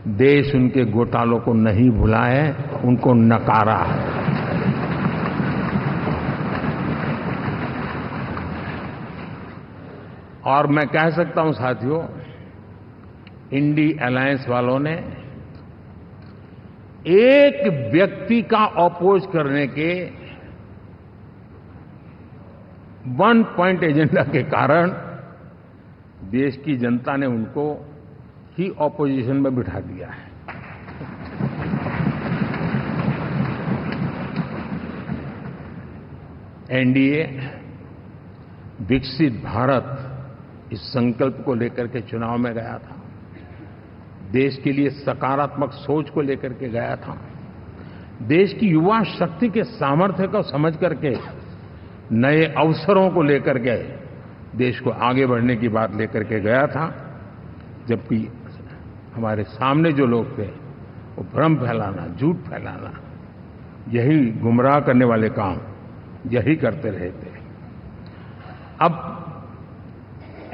देश उनके घोटालों को नहीं भुला है, उनको नकारा है। और मैं कह सकता हूं साथियों, इंडी अलायंस वालों ने एक व्यक्ति का अपोज करने के वन पॉइंट एजेंडा के कारण देश की जनता ने उनको ही ऑपोजिशन में बिठा दिया है। एनडीए विकसित भारत इस संकल्प को लेकर के चुनाव में गया था। देश के लिए सकारात्मक सोच को लेकर के गया था। देश की युवा शक्ति के सामर्थ्य को समझ करके नए अवसरों को लेकर के देश को आगे बढ़ने की बात लेकर के गया था। जबकि हमारे सामने जो लोग थे वो भ्रम फैलाना, झूठ फैलाना, यही गुमराह करने वाले काम यही करते रहे थे। अब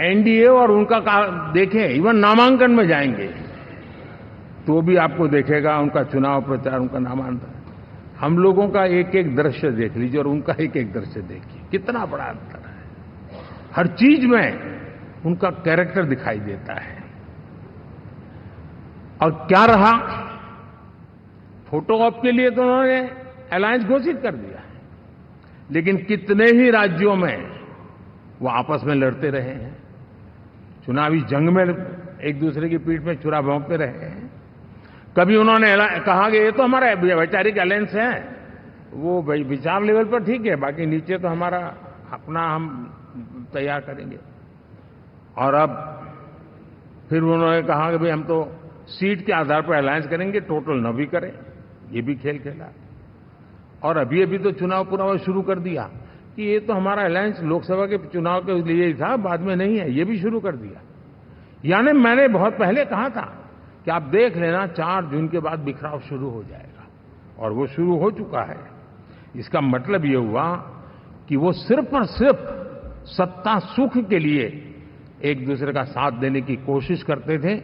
एनडीए और उनका देखें, इवन नामांकन में जाएंगे तो भी आपको देखेगा उनका चुनाव प्रचार, उनका नामांकन, हम लोगों का एक एक दृश्य देख लीजिए और उनका एक एक दृश्य देखिए, कितना बड़ा अंतर है। हर चीज में उनका कैरेक्टर दिखाई देता है। और क्या रहा, फोटो ऑप के लिए तो उन्होंने अलायंस घोषित कर दिया, लेकिन कितने ही राज्यों में वो आपस में लड़ते रहे हैं, चुनावी जंग में एक दूसरे की पीठ में छुरा भोंकते रहे हैं। कभी उन्होंने कहा कि ये तो हमारा वैचारिक अलायंस है, वो विचार लेवल पर ठीक है, बाकी नीचे तो हमारा अपना हम तैयार करेंगे। और अब फिर उन्होंने कहा कि भाई हम तो सीट के आधार पर अलायंस करेंगे, टोटल न भी करें, ये भी खेल खेला। और अभी अभी तो चुनाव पूरा शुरू कर दिया कि ये तो हमारा अलायंस लोकसभा के चुनाव के लिए ही था, बाद में नहीं है, ये भी शुरू कर दिया। यानी मैंने बहुत पहले कहा था कि आप देख लेना 4 जून के बाद बिखराव शुरू हो जाएगा, और वो शुरू हो चुका है। इसका मतलब ये हुआ कि वो सिर्फ और सिर्फ सत्ता सुख के लिए एक दूसरे का साथ देने की कोशिश करते थे,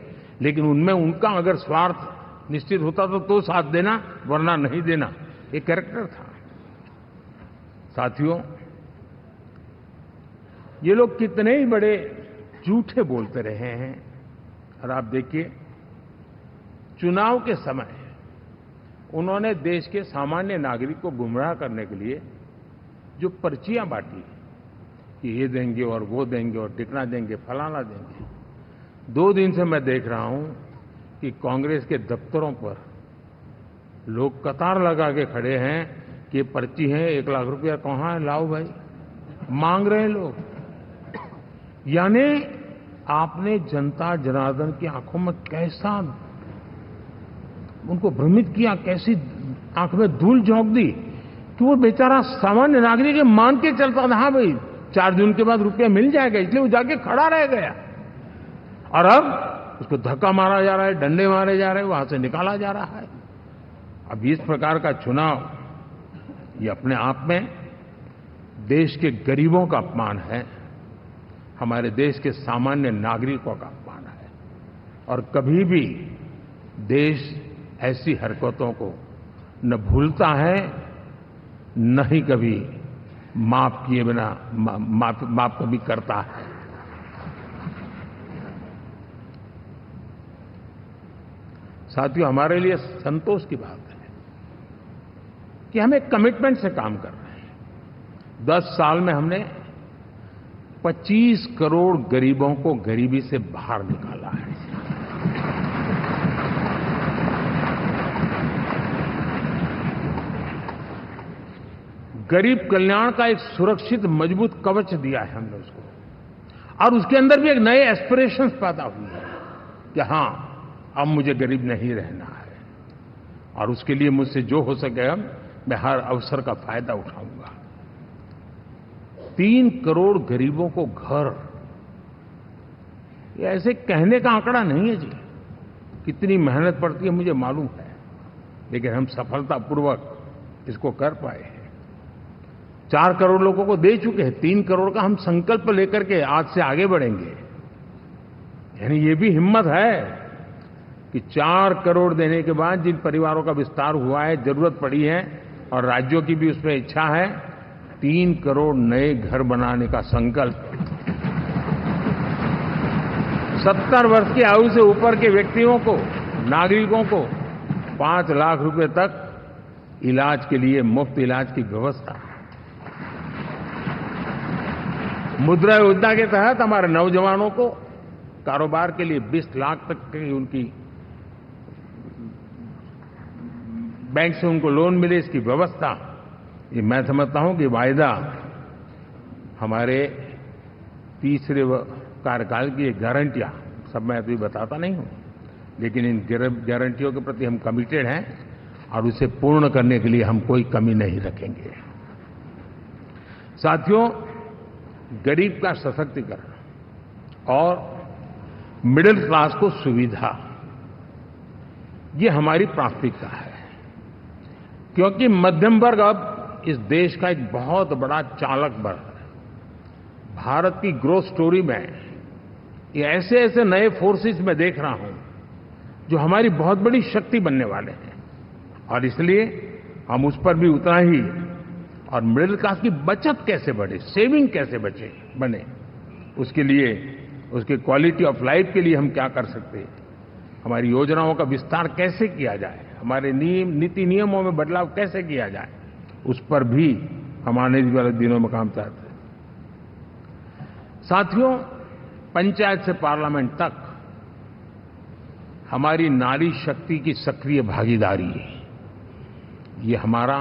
लेकिन उनमें उनका अगर स्वार्थ निश्चित होता तो साथ देना, वरना नहीं देना, ये कैरेक्टर था। साथियों, ये लोग कितने ही बड़े झूठे बोलते रहे हैं। और आप देखिए, चुनाव के समय उन्होंने देश के सामान्य नागरिक को गुमराह करने के लिए जो पर्चियां बांटी कि ये देंगे और वो देंगे और टिकना देंगे, फलाना देंगे, 2 दिन से मैं देख रहा हूं कि कांग्रेस के दफ्तरों पर लोग कतार लगा के खड़े हैं कि ये पर्ची है, 1 लाख रुपया कहां है, लाओ भाई, मांग रहे हैं लोग। यानी आपने जनता जनार्दन की आंखों में कैसा उनको भ्रमित किया, कैसी आंख में धूल झोंक दी कि वो बेचारा सामान्य नागरिक मान के चलता था, हाँ भाई 4 जून के बाद रुपया मिल जाएगा, इसलिए वो जाके खड़ा रह गया। और अब उसको धक्का मारा जा रहा है, डंडे मारे जा रहे हैं, वहां से निकाला जा रहा है। अब इस प्रकार का चुनाव ये अपने आप में देश के गरीबों का अपमान है, हमारे देश के सामान्य नागरिकों का अपमान है। और कभी भी देश ऐसी हरकतों को न भूलता है, न ही कभी माफ किए बिना माफ कभी करता है। साथियों, हमारे लिए संतोष की बात है कि हम एक कमिटमेंट से काम कर रहे हैं। 10 साल में हमने 25 करोड़ गरीबों को गरीबी से बाहर निकाला है। गरीब कल्याण का एक सुरक्षित मजबूत कवच दिया है हमने उसको, और उसके अंदर भी एक नए एस्पिरेशंस पैदा हुए हैं कि हां, अब मुझे गरीब नहीं रहना है, और उसके लिए मुझसे जो हो सके मैं हर अवसर का फायदा उठाऊंगा। 3 करोड़ गरीबों को घर, ये ऐसे कहने का आंकड़ा नहीं है जी, कितनी मेहनत पड़ती है मुझे मालूम है, लेकिन हम सफलतापूर्वक इसको कर पाए हैं। 4 करोड़ लोगों को दे चुके हैं, 3 करोड़ का हम संकल्प लेकर के आज से आगे बढ़ेंगे। यानी ये भी हिम्मत है कि 4 करोड़ देने के बाद जिन परिवारों का विस्तार हुआ है, जरूरत पड़ी है, और राज्यों की भी उसमें इच्छा है, 3 करोड़ नए घर बनाने का संकल्प। 70 वर्ष की आयु से ऊपर के व्यक्तियों को, नागरिकों को 5 लाख रुपए तक इलाज के लिए मुफ्त इलाज की व्यवस्था। मुद्रा योजना के तहत हमारे नौजवानों को कारोबार के लिए 20 लाख तक की उनकी बैंक से उनको लोन मिले, इसकी व्यवस्था। ये मैं समझता हूं कि वायदा हमारे तीसरे कार्यकाल की ये गारंटियां सब मैं अभी बताता नहीं हूं, लेकिन इन गारंटियों के प्रति हम कमिटेड हैं और उसे पूर्ण करने के लिए हम कोई कमी नहीं रखेंगे। साथियों, गरीब का सशक्तिकरण और मिडिल क्लास को सुविधा, ये हमारी प्राथमिकता है, क्योंकि मध्यम वर्ग अब इस देश का एक बहुत बड़ा चालक बल है। भारत की ग्रोथ स्टोरी में ये ऐसे ऐसे नए फोर्सेस मैं देख रहा हूं जो हमारी बहुत बड़ी शक्ति बनने वाले हैं, और इसलिए हम उस पर भी उतना ही, और मिडिल क्लास की बचत कैसे बढ़े, सेविंग कैसे बने, उसके लिए, उसके क्वालिटी ऑफ लाइफ के लिए हम क्या कर सकते हैं, हमारी योजनाओं का विस्तार कैसे किया जाए, हमारे नीति नियमों में बदलाव कैसे किया जाए, उस पर भी हम आने वाले दिनों में काम चाहते हैं। साथियों, पंचायत से पार्लियामेंट तक हमारी नारी शक्ति की सक्रिय भागीदारी, ये हमारा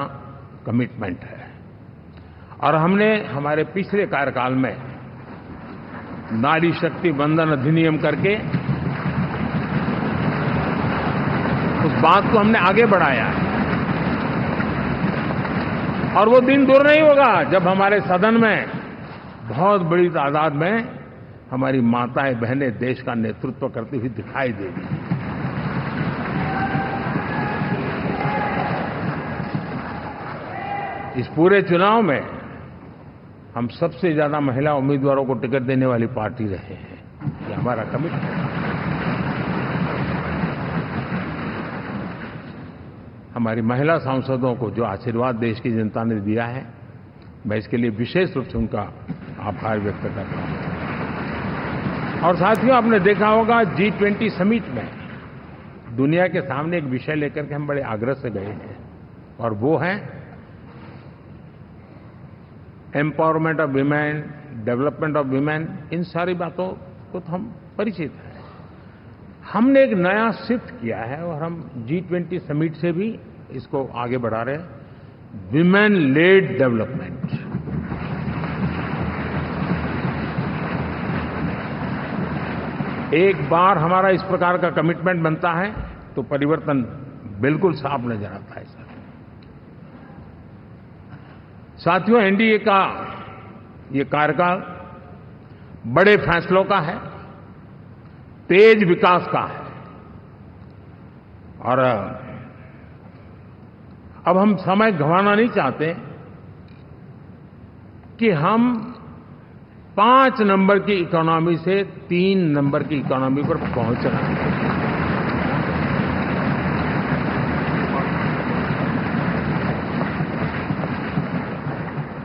कमिटमेंट है, और हमने हमारे पिछले कार्यकाल में नारी शक्ति वंदन अधिनियम करके उस बात को हमने आगे बढ़ाया है। और वो दिन दूर नहीं होगा जब हमारे सदन में बहुत बड़ी तादाद में हमारी माताएं बहनें देश का नेतृत्व करती हुई दिखाई देगी। इस पूरे चुनाव में हम सबसे ज्यादा महिला उम्मीदवारों को टिकट देने वाली पार्टी रहे हैं, ये हमारा कमिटमेंट है। हमारी महिला सांसदों को जो आशीर्वाद देश की जनता ने दिया है, मैं इसके लिए विशेष रूप से उनका आभार व्यक्त करता हूं। और साथियों, आपने देखा होगा G20 समिट में दुनिया के सामने एक विषय लेकर के हम बड़े आग्रह से गए हैं, और वो है empowerment of women, development of women. इन सारी बातों को तो हम परिचित हैं। हमने एक नया शिफ्ट किया है और हम G20 समिट से भी इसको आगे बढ़ा रहे हैं, विमेन लेड डेवलपमेंट। एक बार हमारा इस प्रकार का कमिटमेंट बनता है तो परिवर्तन बिल्कुल साफ नजर आता है। साथियों, एनडीए का ये कार्यकाल बड़े फैसलों का है, तेज विकास का है, और अब हम समय गंवाना नहीं चाहते कि हम 5 नंबर की इकोनॉमी से 3 नंबर की इकोनॉमी पर पहुंचना है।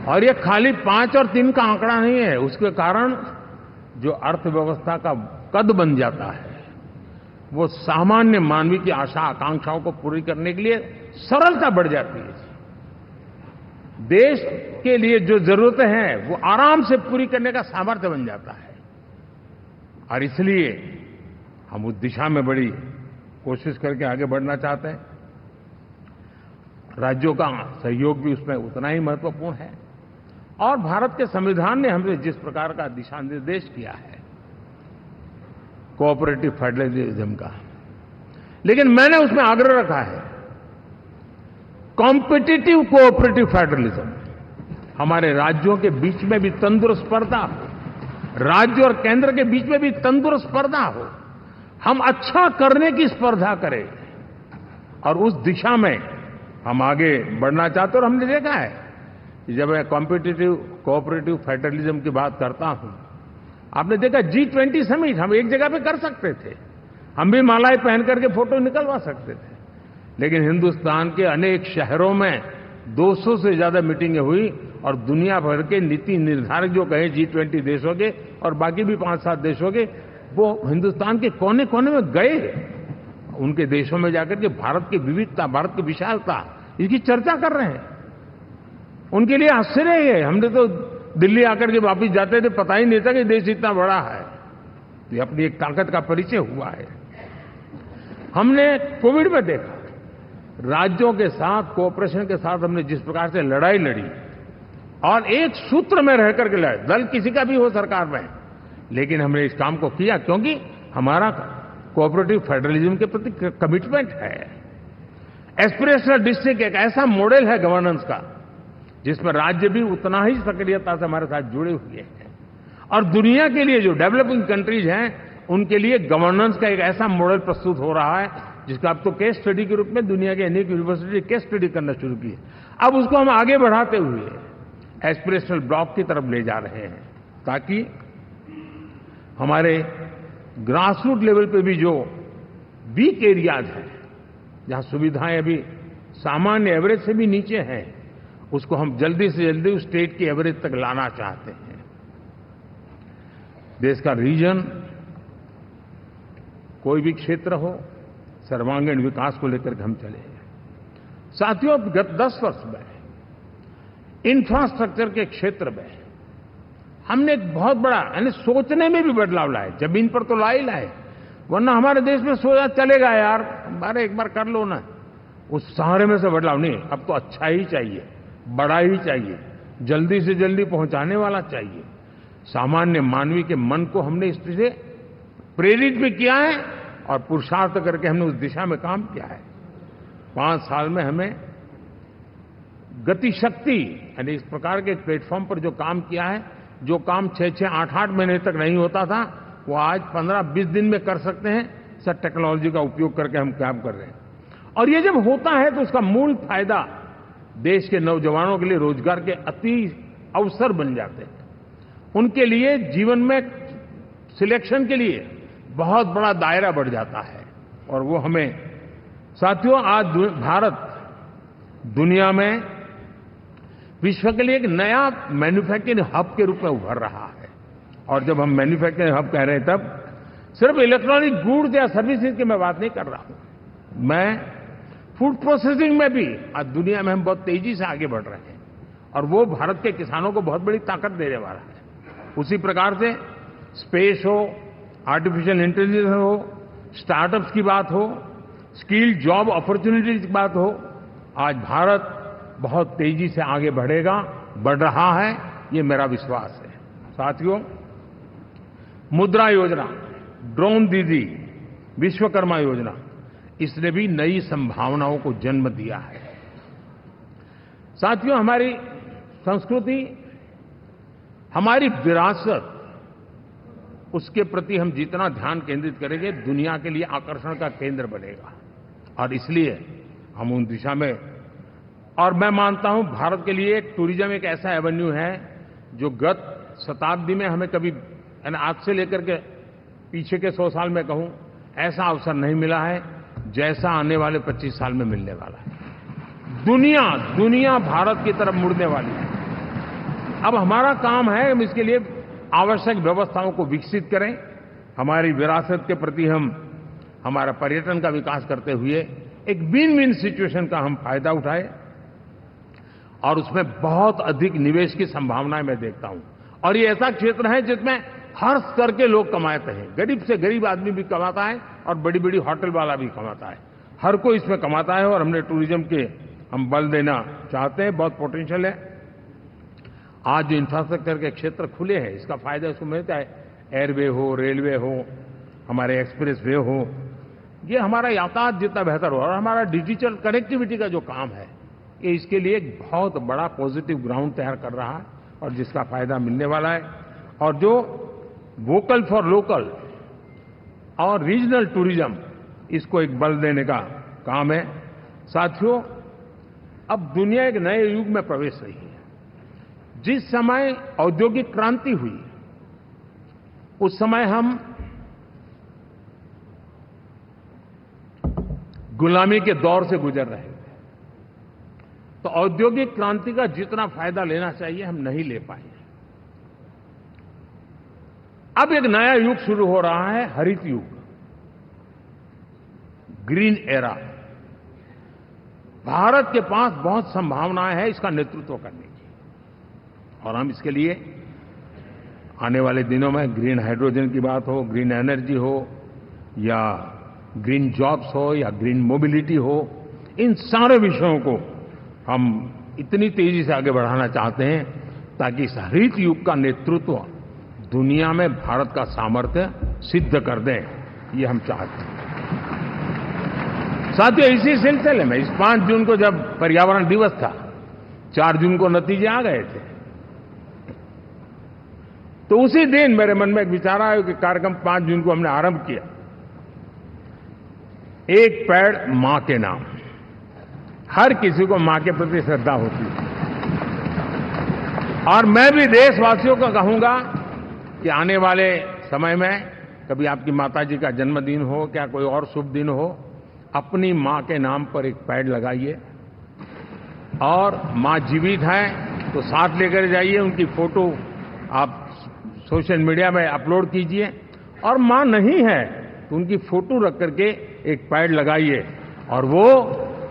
और ये खाली 5 और 3 का आंकड़ा नहीं है, उसके कारण जो अर्थव्यवस्था का कद बन जाता है, वो सामान्य मानवीय की आशा आकांक्षाओं को पूरी करने के लिए सरलता बढ़ जाती है। देश के लिए जो जरूरतें हैं वो आराम से पूरी करने का सामर्थ्य बन जाता है, और इसलिए हम उस दिशा में बड़ी कोशिश करके आगे बढ़ना चाहते हैं। राज्यों का सहयोग भी उसमें उतना ही महत्वपूर्ण है, और भारत के संविधान ने हमें जिस प्रकार का दिशा निर्देश किया है कोऑपरेटिव फेडरलिज्म का, लेकिन मैंने उसमें आग्रह रखा है कॉम्पिटिटिव कोऑपरेटिव फेडरलिज्म। हमारे राज्यों के बीच में भी तंदुरुस्त स्पर्धा हो, राज्य और केंद्र के बीच में भी तंदुरुस्त स्पर्धा हो, हम अच्छा करने की स्पर्धा करें, और उस दिशा में हम आगे बढ़ना चाहते हैं। और हमने देखा है कि जब मैं कॉम्पिटिटिव कोऑपरेटिव फेडरलिज्म की बात करता हूं, आपने देखा G20 समिट हम एक जगह पे कर सकते थे, हम भी मालाएं पहन करके फोटो निकलवा सकते थे, लेकिन हिंदुस्तान के अनेक शहरों में 200 से ज्यादा मीटिंगें हुई, और दुनिया भर के नीति निर्धारक जो कहे G20 देशों के और बाकी भी 5-7 देशों के, वो हिंदुस्तान के कोने कोने में गए, उनके देशों में जाकर के भारत की विविधता, भारत की विशालता, इसकी चर्चा कर रहे हैं। उनके लिए आश्चर्य है, हमने तो दिल्ली आकर के वापिस जाते थे, पता ही नहीं था कि देश इतना बड़ा है। ये अपनी एक ताकत का परिचय हुआ है। हमने कोविड में देखा, राज्यों के साथ कोऑपरेशन के साथ हमने जिस प्रकार से लड़ाई लड़ी, और एक सूत्र में रह करके लड़े, दल किसी का भी हो सरकार में, लेकिन हमने इस काम को किया क्योंकि हमारा कोऑपरेटिव फेडरलिज्म के प्रति कमिटमेंट है। एस्पिरेशनल डिस्ट्रिक्ट एक ऐसा मॉडल है गवर्नेंस का जिसमें राज्य भी उतना ही सक्रियता से हमारे साथ जुड़े हुए हैं, और दुनिया के लिए जो डेवलपिंग कंट्रीज हैं उनके लिए गवर्नेंस का एक ऐसा मॉडल प्रस्तुत हो रहा है जिसका अब तो केस स्टडी के रूप में दुनिया के अनेक यूनिवर्सिटी केस स्टडी करना शुरू की है। अब उसको हम आगे बढ़ाते हुए एस्पिरेशनल ब्लॉक की तरफ ले जा रहे हैं ताकि हमारे ग्रासरूट लेवल पे भी जो वीक एरियाज हैं, जहां सुविधाएं अभी सामान्य एवरेज से भी नीचे हैं, उसको हम जल्दी से जल्दी उस स्टेट की एवरेज तक लाना चाहते हैं। देश का रीजन कोई भी क्षेत्र हो, सर्वांगीण विकास को लेकर के हम चले। साथियों, गत 10 वर्ष में इंफ्रास्ट्रक्चर के क्षेत्र में हमने एक बहुत बड़ा यानी सोचने में भी बदलाव लाए। जमीन पर तो लाए, वरना हमारे देश में सोचा चलेगा यार, अरे एक बार कर लो ना, उस सारे में से बदलाव नहीं। अब तो अच्छा ही चाहिए, बड़ा ही चाहिए, जल्दी से जल्दी पहुंचाने वाला चाहिए। सामान्य मानवीय के मन को हमने इस से प्रेरित भी किया है और पुरुषार्थ करके हमने उस दिशा में काम किया है। 5 साल में हमें गति शक्ति यानी इस प्रकार के प्लेटफॉर्म पर जो काम किया है, जो काम 6-6, 8-8 महीने तक नहीं होता था, वो आज 15-20 दिन में कर सकते हैं। सर, टेक्नोलॉजी का उपयोग करके हम काम कर रहे हैं, और ये जब होता है तो उसका मूल फायदा देश के नौजवानों के लिए रोजगार के अति अवसर बन जाते हैं। उनके लिए जीवन में सिलेक्शन के लिए बहुत बड़ा दायरा बढ़ जाता है, और वो हमें साथियों आज भारत दुनिया में विश्व के लिए एक नया मैन्युफैक्चरिंग हब के रूप में उभर रहा है। और जब हम मैन्युफैक्चरिंग हब कह रहे हैं तब सिर्फ इलेक्ट्रॉनिक गुड्स या सर्विसेज की मैं बात नहीं कर रहा हूं। मैं फूड प्रोसेसिंग में भी आज दुनिया में हम बहुत तेजी से आगे बढ़ रहे हैं, और वो भारत के किसानों को बहुत बड़ी ताकत देने वाला है। उसी प्रकार से स्पेस हो, आर्टिफिशियल इंटेलिजेंस हो, स्टार्टअप्स की बात हो, स्किल जॉब अपॉर्चुनिटीज की बात हो, आज भारत बहुत तेजी से आगे बढ़ेगा, बढ़ रहा है, ये मेरा विश्वास है। साथियों, मुद्रा योजना, ड्रोन दीदी, विश्वकर्मा योजना, इसने भी नई संभावनाओं को जन्म दिया है। साथियों, हमारी संस्कृति, हमारी विरासत, उसके प्रति हम जितना ध्यान केंद्रित करेंगे, दुनिया के लिए आकर्षण का केंद्र बनेगा, और इसलिए हम उन दिशा में, और मैं मानता हूं भारत के लिए टूरिज्म एक ऐसा एवेन्यू है जो गत शताब्दी में हमें कभी, आज से लेकर के पीछे के 100 साल में कहूं, ऐसा अवसर नहीं मिला है जैसा आने वाले 25 साल में मिलने वाला है। दुनिया भारत की तरफ मुड़ने वाली है। अब हमारा काम है हम इसके लिए आवश्यक व्यवस्थाओं को विकसित करें, हमारी विरासत के प्रति हम हमारा पर्यटन का विकास करते हुए एक विन विन सिचुएशन का हम फायदा उठाएं, और उसमें बहुत अधिक निवेश की संभावनाएं मैं देखता हूं। और ये ऐसा क्षेत्र है जिसमें हर स्तर के लोग कमाते हैं, गरीब से गरीब आदमी भी कमाता है और बड़ी बड़ी होटल वाला भी कमाता है, हर कोई इसमें कमाता है, और हमने टूरिज्म के हम बल देना चाहते हैं, बहुत पोटेंशियल है। आज जो इंफ्रास्ट्रक्चर के क्षेत्र खुले हैं, इसका फायदा इसको मिलता है। एयरवे हो, रेलवे हो, हमारे एक्सप्रेस वे हो, ये हमारा यातायात जितना बेहतर हो, और हमारा डिजिटल कनेक्टिविटी का जो काम है, ये इसके लिए एक बहुत बड़ा पॉजिटिव ग्राउंड तैयार कर रहा है, और जिसका फायदा मिलने वाला है। और जो वोकल फॉर लोकल और रीजनल टूरिज्म, इसको एक बल देने का काम है। साथियों, अब दुनिया एक नए युग में प्रवेश रही है। जिस समय औद्योगिक क्रांति हुई, उस समय हम गुलामी के दौर से गुजर रहे थे, तो औद्योगिक क्रांति का जितना फायदा लेना चाहिए हम नहीं ले पाए। अब एक नया युग शुरू हो रहा है, हरित युग, ग्रीन एरा। भारत के पास बहुत संभावनाएं हैं इसका नेतृत्व करने की, और हम इसके लिए आने वाले दिनों में ग्रीन हाइड्रोजन की बात हो, ग्रीन एनर्जी हो, या ग्रीन जॉब्स हो, या ग्रीन मोबिलिटी हो, इन सारे विषयों को हम इतनी तेजी से आगे बढ़ाना चाहते हैं ताकि इस हरित युग का नेतृत्व दुनिया में भारत का सामर्थ्य सिद्ध कर दें, ये हम चाहते हैं। साथियों, इसी सिलसिले में इस 5 जून को जब पर्यावरण दिवस था, 4 जून को नतीजे आ गए थे, तो उसी दिन मेरे मन में एक विचार आया कि कार्यक्रम 5 जून को हमने आरंभ किया, एक पेड़ मां के नाम। हर किसी को मां के प्रति श्रद्धा होती है, और मैं भी देशवासियों को कहूंगा कि आने वाले समय में कभी आपकी माताजी का जन्मदिन हो, क्या कोई और शुभ दिन हो, अपनी मां के नाम पर एक पेड़ लगाइए, और मां जीवित है तो साथ लेकर जाइए, उनकी फोटो आप सोशल मीडिया में अपलोड कीजिए, और मां नहीं है तो उनकी फोटो रख करके एक पेड़ लगाइए, और वो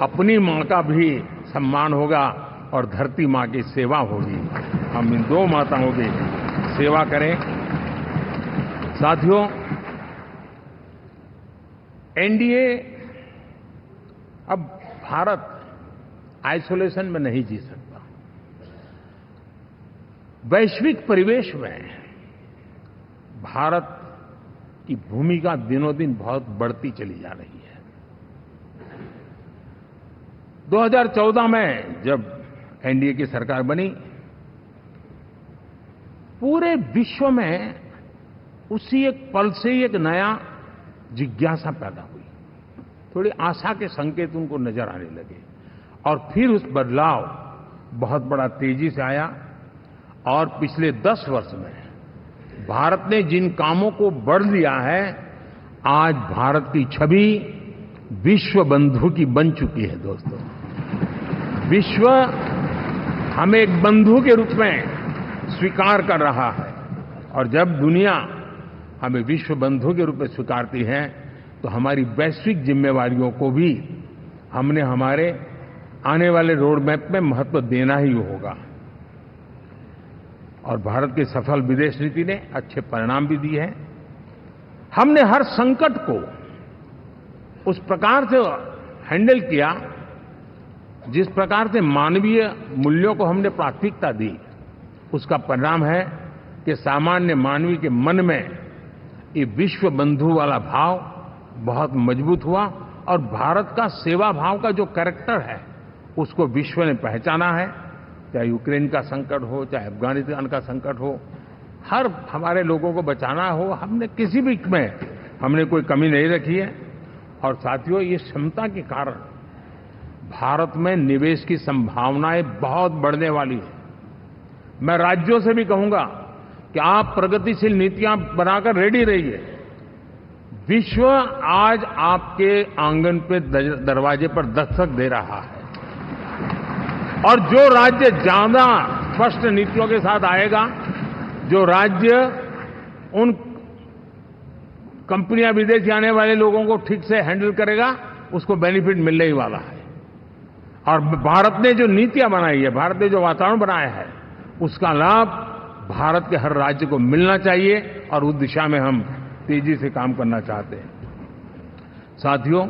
अपनी मां का भी सम्मान होगा और धरती मां की सेवा होगी। हम इन 2 माताओं की सेवा करें। साथियों, एनडीए, अब भारत आइसोलेशन में नहीं जी सकता। वैश्विक परिवेश में भारत की भूमिका दिनों दिन बहुत बढ़ती चली जा रही है। 2014 में जब एनडीए की सरकार बनी, पूरे विश्व में उसी एक पल से ही एक नया जिज्ञासा पैदा हुई, थोड़ी आशा के संकेत उनको नजर आने लगे, और फिर उस बदलाव बहुत बड़ा तेजी से आया, और पिछले 10 वर्ष में भारत ने जिन कामों को बढ़ लिया है, आज भारत की छवि विश्व बंधु की बन चुकी है। दोस्तों, विश्व हमें एक बंधु के रूप में स्वीकार कर रहा है, और जब दुनिया हमें विश्व बंधु के रूप में स्वीकारती है तो हमारी वैश्विक जिम्मेवारियों को भी हमने हमारे आने वाले रोड मैप में महत्व देना ही होगा। और भारत की सफल विदेश नीति ने अच्छे परिणाम भी दिए हैं। हमने हर संकट को उस प्रकार से हैंडल किया जिस प्रकार से मानवीय मूल्यों को हमने प्राथमिकता दी। उसका परिणाम है कि सामान्य मानवी के मन में ये विश्व बंधु वाला भाव बहुत मजबूत हुआ, और भारत का सेवा भाव का जो कैरेक्टर है उसको विश्व ने पहचाना है। चाहे यूक्रेन का संकट हो, चाहे अफगानिस्तान का संकट हो, हर हमारे लोगों को बचाना हो, हमने किसी भी में हमने कोई कमी नहीं रखी है। और साथियों, ये क्षमता के कारण भारत में निवेश की संभावनाएं बहुत बढ़ने वाली है। मैं राज्यों से भी कहूंगा कि आप प्रगतिशील नीतियां बनाकर रेडी रहिए। विश्व आज आपके आंगन पे दरवाजे पर दस्तक दे रहा है, और जो राज्य ज्यादा स्पष्ट नीतियों के साथ आएगा, जो राज्य उन कंपनियां विदेशी आने वाले लोगों को ठीक से हैंडल करेगा, उसको बेनिफिट मिलने ही वाला है। और भारत ने जो नीतियां बनाई है, भारत ने जो वातावरण बनाया है, उसका लाभ भारत के हर राज्य को मिलना चाहिए, और उस दिशा में हम तेजी से काम करना चाहते हैं। साथियों,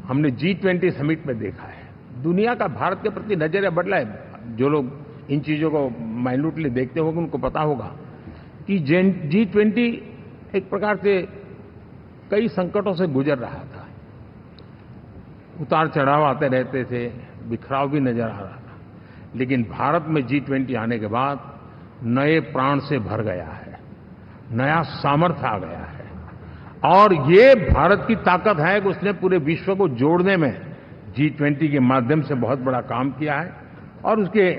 हमने G20 समिट में देखा है, दुनिया का भारत के प्रति नजरिया बदला है। जो लोग इन चीजों को माइन्यूटली देखते होंगे उनको पता होगा कि G20 एक प्रकार से कई संकटों से गुजर रहा था। उतार चढ़ाव आते रहते थे, बिखराव भी नजर आ रहा था, लेकिन भारत में G20 आने के बाद नए प्राण से भर गया है, नया सामर्थ्य आ गया है। और ये भारत की ताकत है कि उसने पूरे विश्व को जोड़ने में G20 के माध्यम से बहुत बड़ा काम किया है। और उसके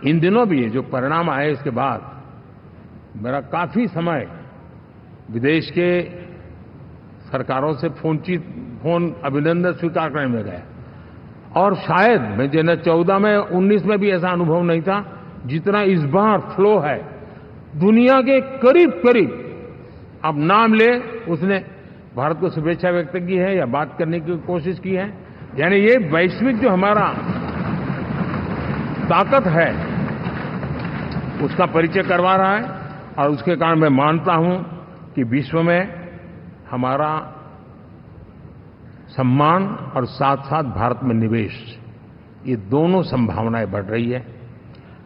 इन दिनों भी जो परिणाम आए, इसके बाद मेरा काफी समय विदेश के सरकारों से फोन अभिनंदन स्वीकार करने में गया, और शायद मैं 2014 में 19 में भी ऐसा अनुभव नहीं था जितना इस बार फ्लो है। दुनिया के करीब करीब, अब नाम ले, उसने भारत को शुभेच्छा व्यक्त की है या बात करने की कोशिश की है। यानी ये वैश्विक जो हमारा ताकत है उसका परिचय करवा रहा है, और उसके कारण मैं मानता हूं कि विश्व में हमारा सम्मान और साथ साथ भारत में निवेश, ये दोनों संभावनाएं बढ़ रही है।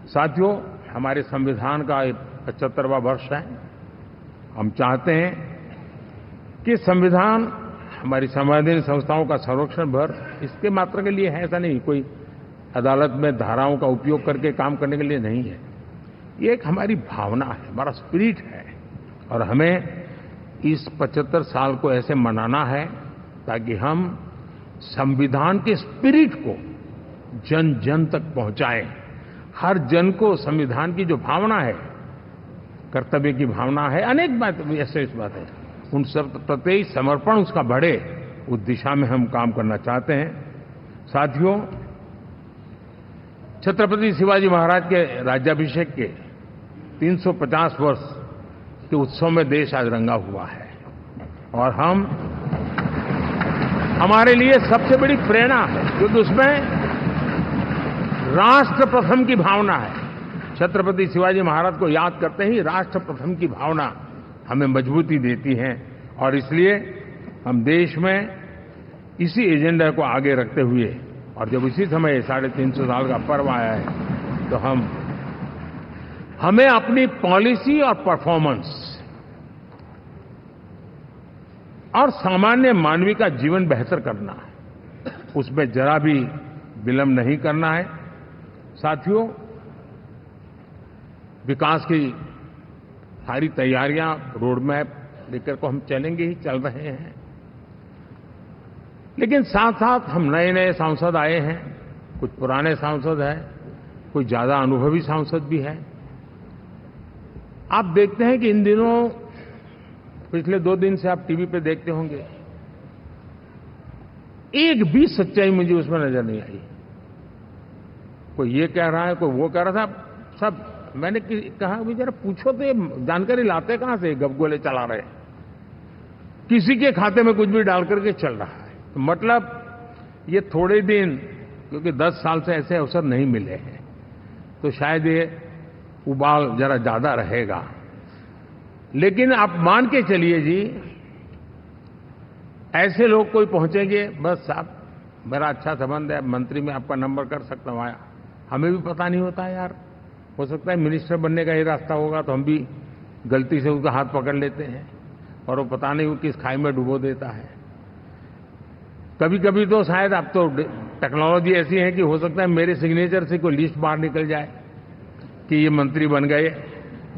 साथियों, हमारे संविधान का 75वां वर्ष है। हम चाहते हैं कि संविधान हमारी संवैधानिक संस्थाओं का संरक्षण भर इसके मात्र के लिए है, ऐसा नहीं, कोई अदालत में धाराओं का उपयोग करके काम करने के लिए नहीं है। ये एक हमारी भावना है, हमारा स्पिरिट है, और हमें इस 75 साल को ऐसे मनाना है ताकि हम संविधान के स्पिरिट को जन जन तक पहुंचाएं। हर जन को संविधान की जो भावना है, कर्तव्य की भावना है, अनेक बात ऐसे इस बात है, उन सब प्रति समर्पण उसका बढ़े, उस दिशा में हम काम करना चाहते हैं। साथियों, छत्रपति शिवाजी महाराज के राज्याभिषेक के 350 वर्ष के उत्सव में देश आज रंगा हुआ है, और हमारे लिए सबसे बड़ी प्रेरणा है, क्योंकि उसमें राष्ट्र प्रथम की भावना है। छत्रपति शिवाजी महाराज को याद करते ही राष्ट्र प्रथम की भावना हमें मजबूती देती है, और इसलिए हम देश में इसी एजेंडा को आगे रखते हुए, और जब इसी समय 350 साल का पर्व आया है, तो हमें अपनी पॉलिसी और परफॉर्मेंस और सामान्य मानवीय का जीवन बेहतर करना है, उसमें जरा भी विलंब नहीं करना है। साथियों, विकास की सारी तैयारियां, रोड मैप लेकर को हम चलेंगे ही, चल रहे हैं, लेकिन साथ साथ हम नए नए सांसद आए हैं, कुछ पुराने सांसद हैं, कुछ ज्यादा अनुभवी सांसद भी हैं। आप देखते हैं कि इन दिनों, पिछले 2 दिन से आप टीवी पे देखते होंगे, एक भी सच्चाई मुझे उसमें नजर नहीं आई। कोई ये कह रहा है, कोई वो कह रहा था, सब मैंने कहा भी जरा पूछो तो ये जानकारी लाते कहां से, गपगोले चला रहे, किसी के खाते में कुछ भी डाल करके चल रहा है। तो मतलब ये थोड़े दिन, क्योंकि 10 साल से ऐसे अवसर नहीं मिले हैं, तो शायद ये उबाल जरा ज्यादा रहेगा। लेकिन आप मान के चलिए जी, ऐसे लोग कोई पहुंचेंगे, बस साहब मेरा अच्छा संबंध है, मंत्री में आपका नंबर कर सकता हूं, आया, हमें भी पता नहीं होता यार, हो सकता है मिनिस्टर बनने का ही रास्ता होगा, तो हम भी गलती से उसका हाथ पकड़ लेते हैं, और वो पता नहीं वो किस खाई में डुबो देता है। कभी कभी तो शायद अब तो टेक्नोलॉजी ऐसी है कि हो सकता है मेरे सिग्नेचर से कोई लिस्ट बाहर निकल जाए कि ये मंत्री बन गए,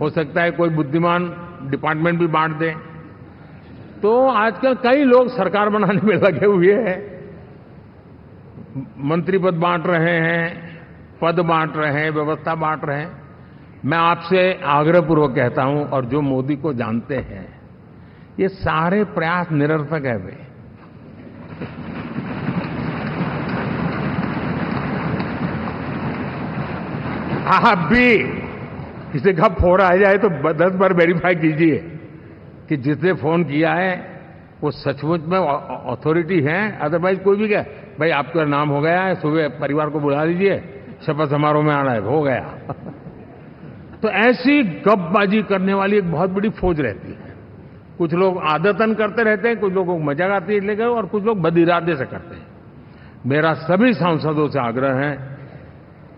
हो सकता है कोई बुद्धिमान डिपार्टमेंट भी बांट दे। तो आजकल कई लोग सरकार बनाने में लगे हुए हैं, मंत्री पद बांट रहे हैं, पद बांट रहे हैं, व्यवस्था बांट रहे हैं। मैं आपसे आग्रहपूर्वक कहता हूं, और जो मोदी को जानते हैं, ये सारे प्रयास निरर्थक है। वे आप भी किसी का फोन आ जाए तो 10 बार वेरीफाई कीजिए कि जिसने फोन किया है वो सचमुच में अथॉरिटी है। अदरवाइज कोई भी कहे भाई आपका नाम हो गया है, सुबह परिवार को बुला लीजिए, शपथ समारोह में आना है, हो गया। तो ऐसी गपबाजी करने वाली एक बहुत बड़ी फौज रहती है। कुछ लोग आदतन करते रहते हैं, कुछ लोगों को मजाक आती है लेकर, और कुछ लोग बदइरादे से करते हैं। मेरा सभी सांसदों से आग्रह है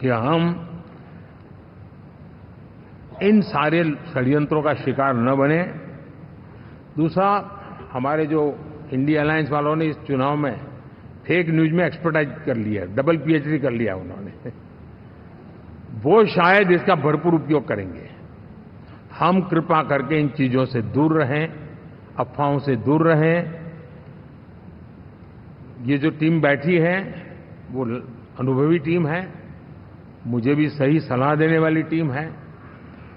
कि हम इन सारे षड्यंत्रों का शिकार न बने। दूसरा, हमारे जो इंडिया अलायंस वालों ने इस चुनाव में फेक न्यूज में एक्सपर्टाइज कर लिया, डबल पीएचडी कर लिया उन्होंने, वो शायद इसका भरपूर उपयोग करेंगे। हम कृपा करके इन चीजों से दूर रहें, अफवाहों से दूर रहें। ये जो टीम बैठी है वो अनुभवी टीम है, मुझे भी सही सलाह देने वाली टीम है,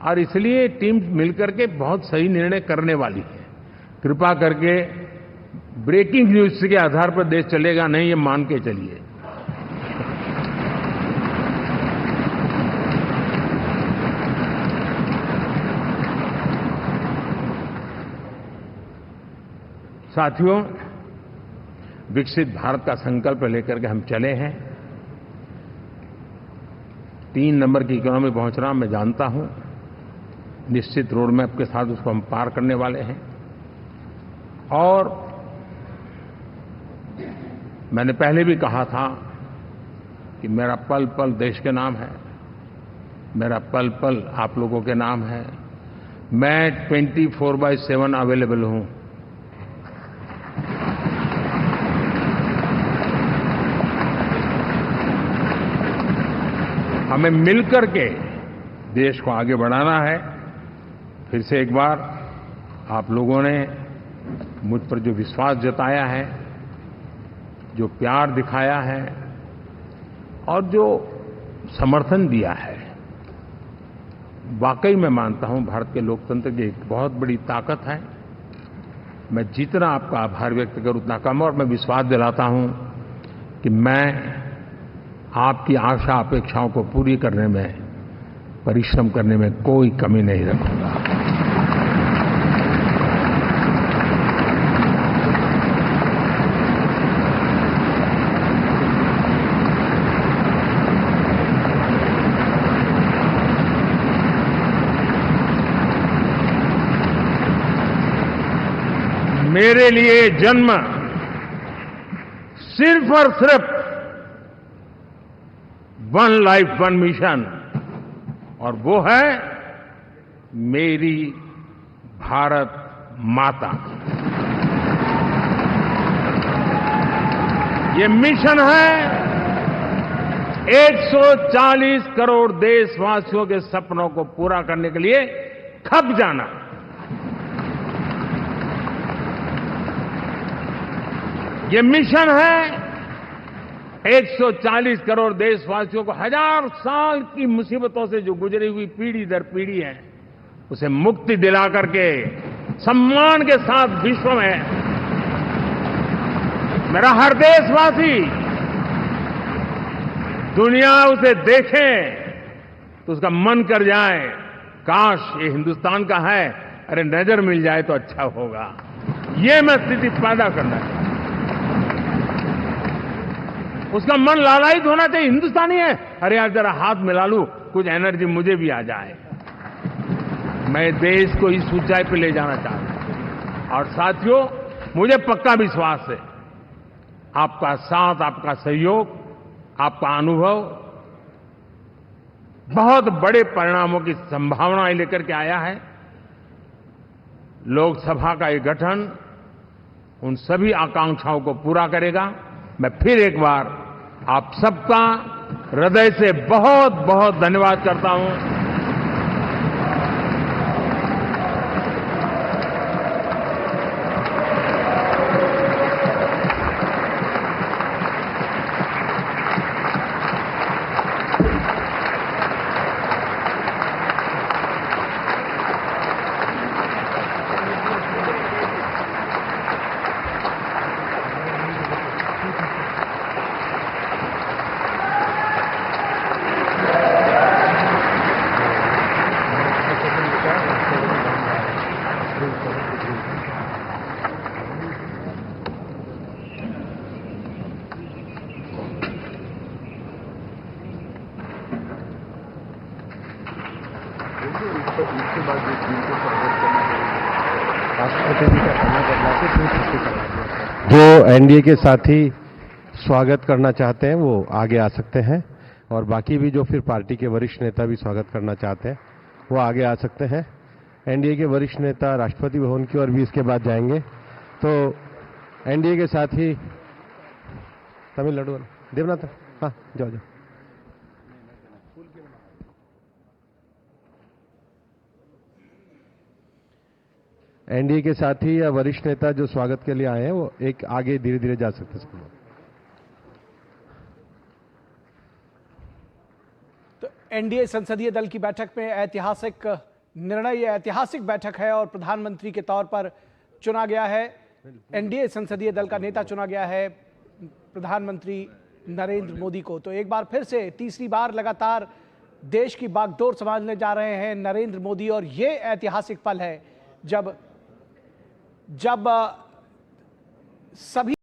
और इसलिए टीम मिलकर के बहुत सही निर्णय करने वाली है। कृपा करके ब्रेकिंग न्यूज के आधार पर देश चलेगा नहीं, ये मान के चलिए। साथियों, विकसित भारत का संकल्प लेकर के हम चले हैं। 3 नंबर की इकोनॉमी पहुंचना मैं जानता हूं, निश्चित रोड मैप के साथ उसको हम पार करने वाले हैं। और मैंने पहले भी कहा था कि मेरा पल पल देश के नाम है। मेरा पल पल आप लोगों के नाम है। मैं 24/7 अवेलेबल हूं। हमें मिलकर के देश को आगे बढ़ाना है। फिर से एक बार आप लोगों ने मुझ पर जो विश्वास जताया है, जो प्यार दिखाया है और जो समर्थन दिया है, वाकई मैं मानता हूं भारत के लोकतंत्र की एक बहुत बड़ी ताकत है। मैं जितना आपका आभार व्यक्त करूं उतना कम, और मैं विश्वास दिलाता हूं कि मैं आपकी आशा अपेक्षाओं को पूरी करने में, परिश्रम करने में कोई कमी नहीं रखूंगा। मेरे लिए जन्म सिर्फ और सिर्फ वन लाइफ वन मिशन, और वो है मेरी भारत माता। ये मिशन है 140 करोड़ देशवासियों के सपनों को पूरा करने के लिए खप जाना। ये मिशन है 140 करोड़ देशवासियों को हजार साल की मुसीबतों से जो गुजरी हुई पीढ़ी दर पीढ़ी है, उसे मुक्ति दिला करके सम्मान के साथ विश्व में मेरा हर देशवासी दुनिया उसे देखे तो उसका मन कर जाए, काश ये हिंदुस्तान का है, अरे नजर मिल जाए तो अच्छा होगा। ये मैं स्थिति पैदा करना चाहता हूं। उसका मन लालायित होना चाहिए, हिंदुस्तानी है, अरे यार जरा हाथ मिला लूं, कुछ एनर्जी मुझे भी आ जाए। मैं देश को इस ऊंचाई पे ले जाना चाहता हूं। और साथियों, मुझे पक्का विश्वास है आपका साथ, आपका सहयोग, आपका अनुभव बहुत बड़े परिणामों की संभावनाएं लेकर के आया है। लोकसभा का ये गठन उन सभी आकांक्षाओं को पूरा करेगा। मैं फिर एक बार आप सबका हृदय से बहुत बहुत धन्यवाद करता हूं। उसके बाद जो टीम को स्वागत करना चाहिए, राष्ट्रपति जी का समय बदला के 2 छुट्टी करा दिया। जो एनडीए के साथी स्वागत करना चाहते हैं वो आगे आ सकते हैं, और बाकी भी जो फिर पार्टी के वरिष्ठ नेता भी स्वागत करना चाहते हैं वो आगे आ सकते हैं। एनडीए के वरिष्ठ नेता राष्ट्रपति भवन की ओर भी इसके बाद जाएंगे। तो एनडीए के साथी तमिलनाडु देवनाथ, हाँ जाओ जाओ। एनडीए के साथी या वरिष्ठ नेता जो स्वागत के लिए आए हैं वो एक आगे धीरे धीरे जा सकते हैं। तो एनडीए संसदीय दल की बैठक में ऐतिहासिक निर्णय, ये ऐतिहासिक बैठक है और प्रधानमंत्री के तौर पर चुना गया है, एनडीए संसदीय दल का नेता चुना गया है प्रधानमंत्री नरेंद्र मोदी को। तो एक बार फिर से तीसरी बार लगातार देश की बागडोर संभालने जा रहे हैं नरेंद्र मोदी, और ये ऐतिहासिक पल है जब सभी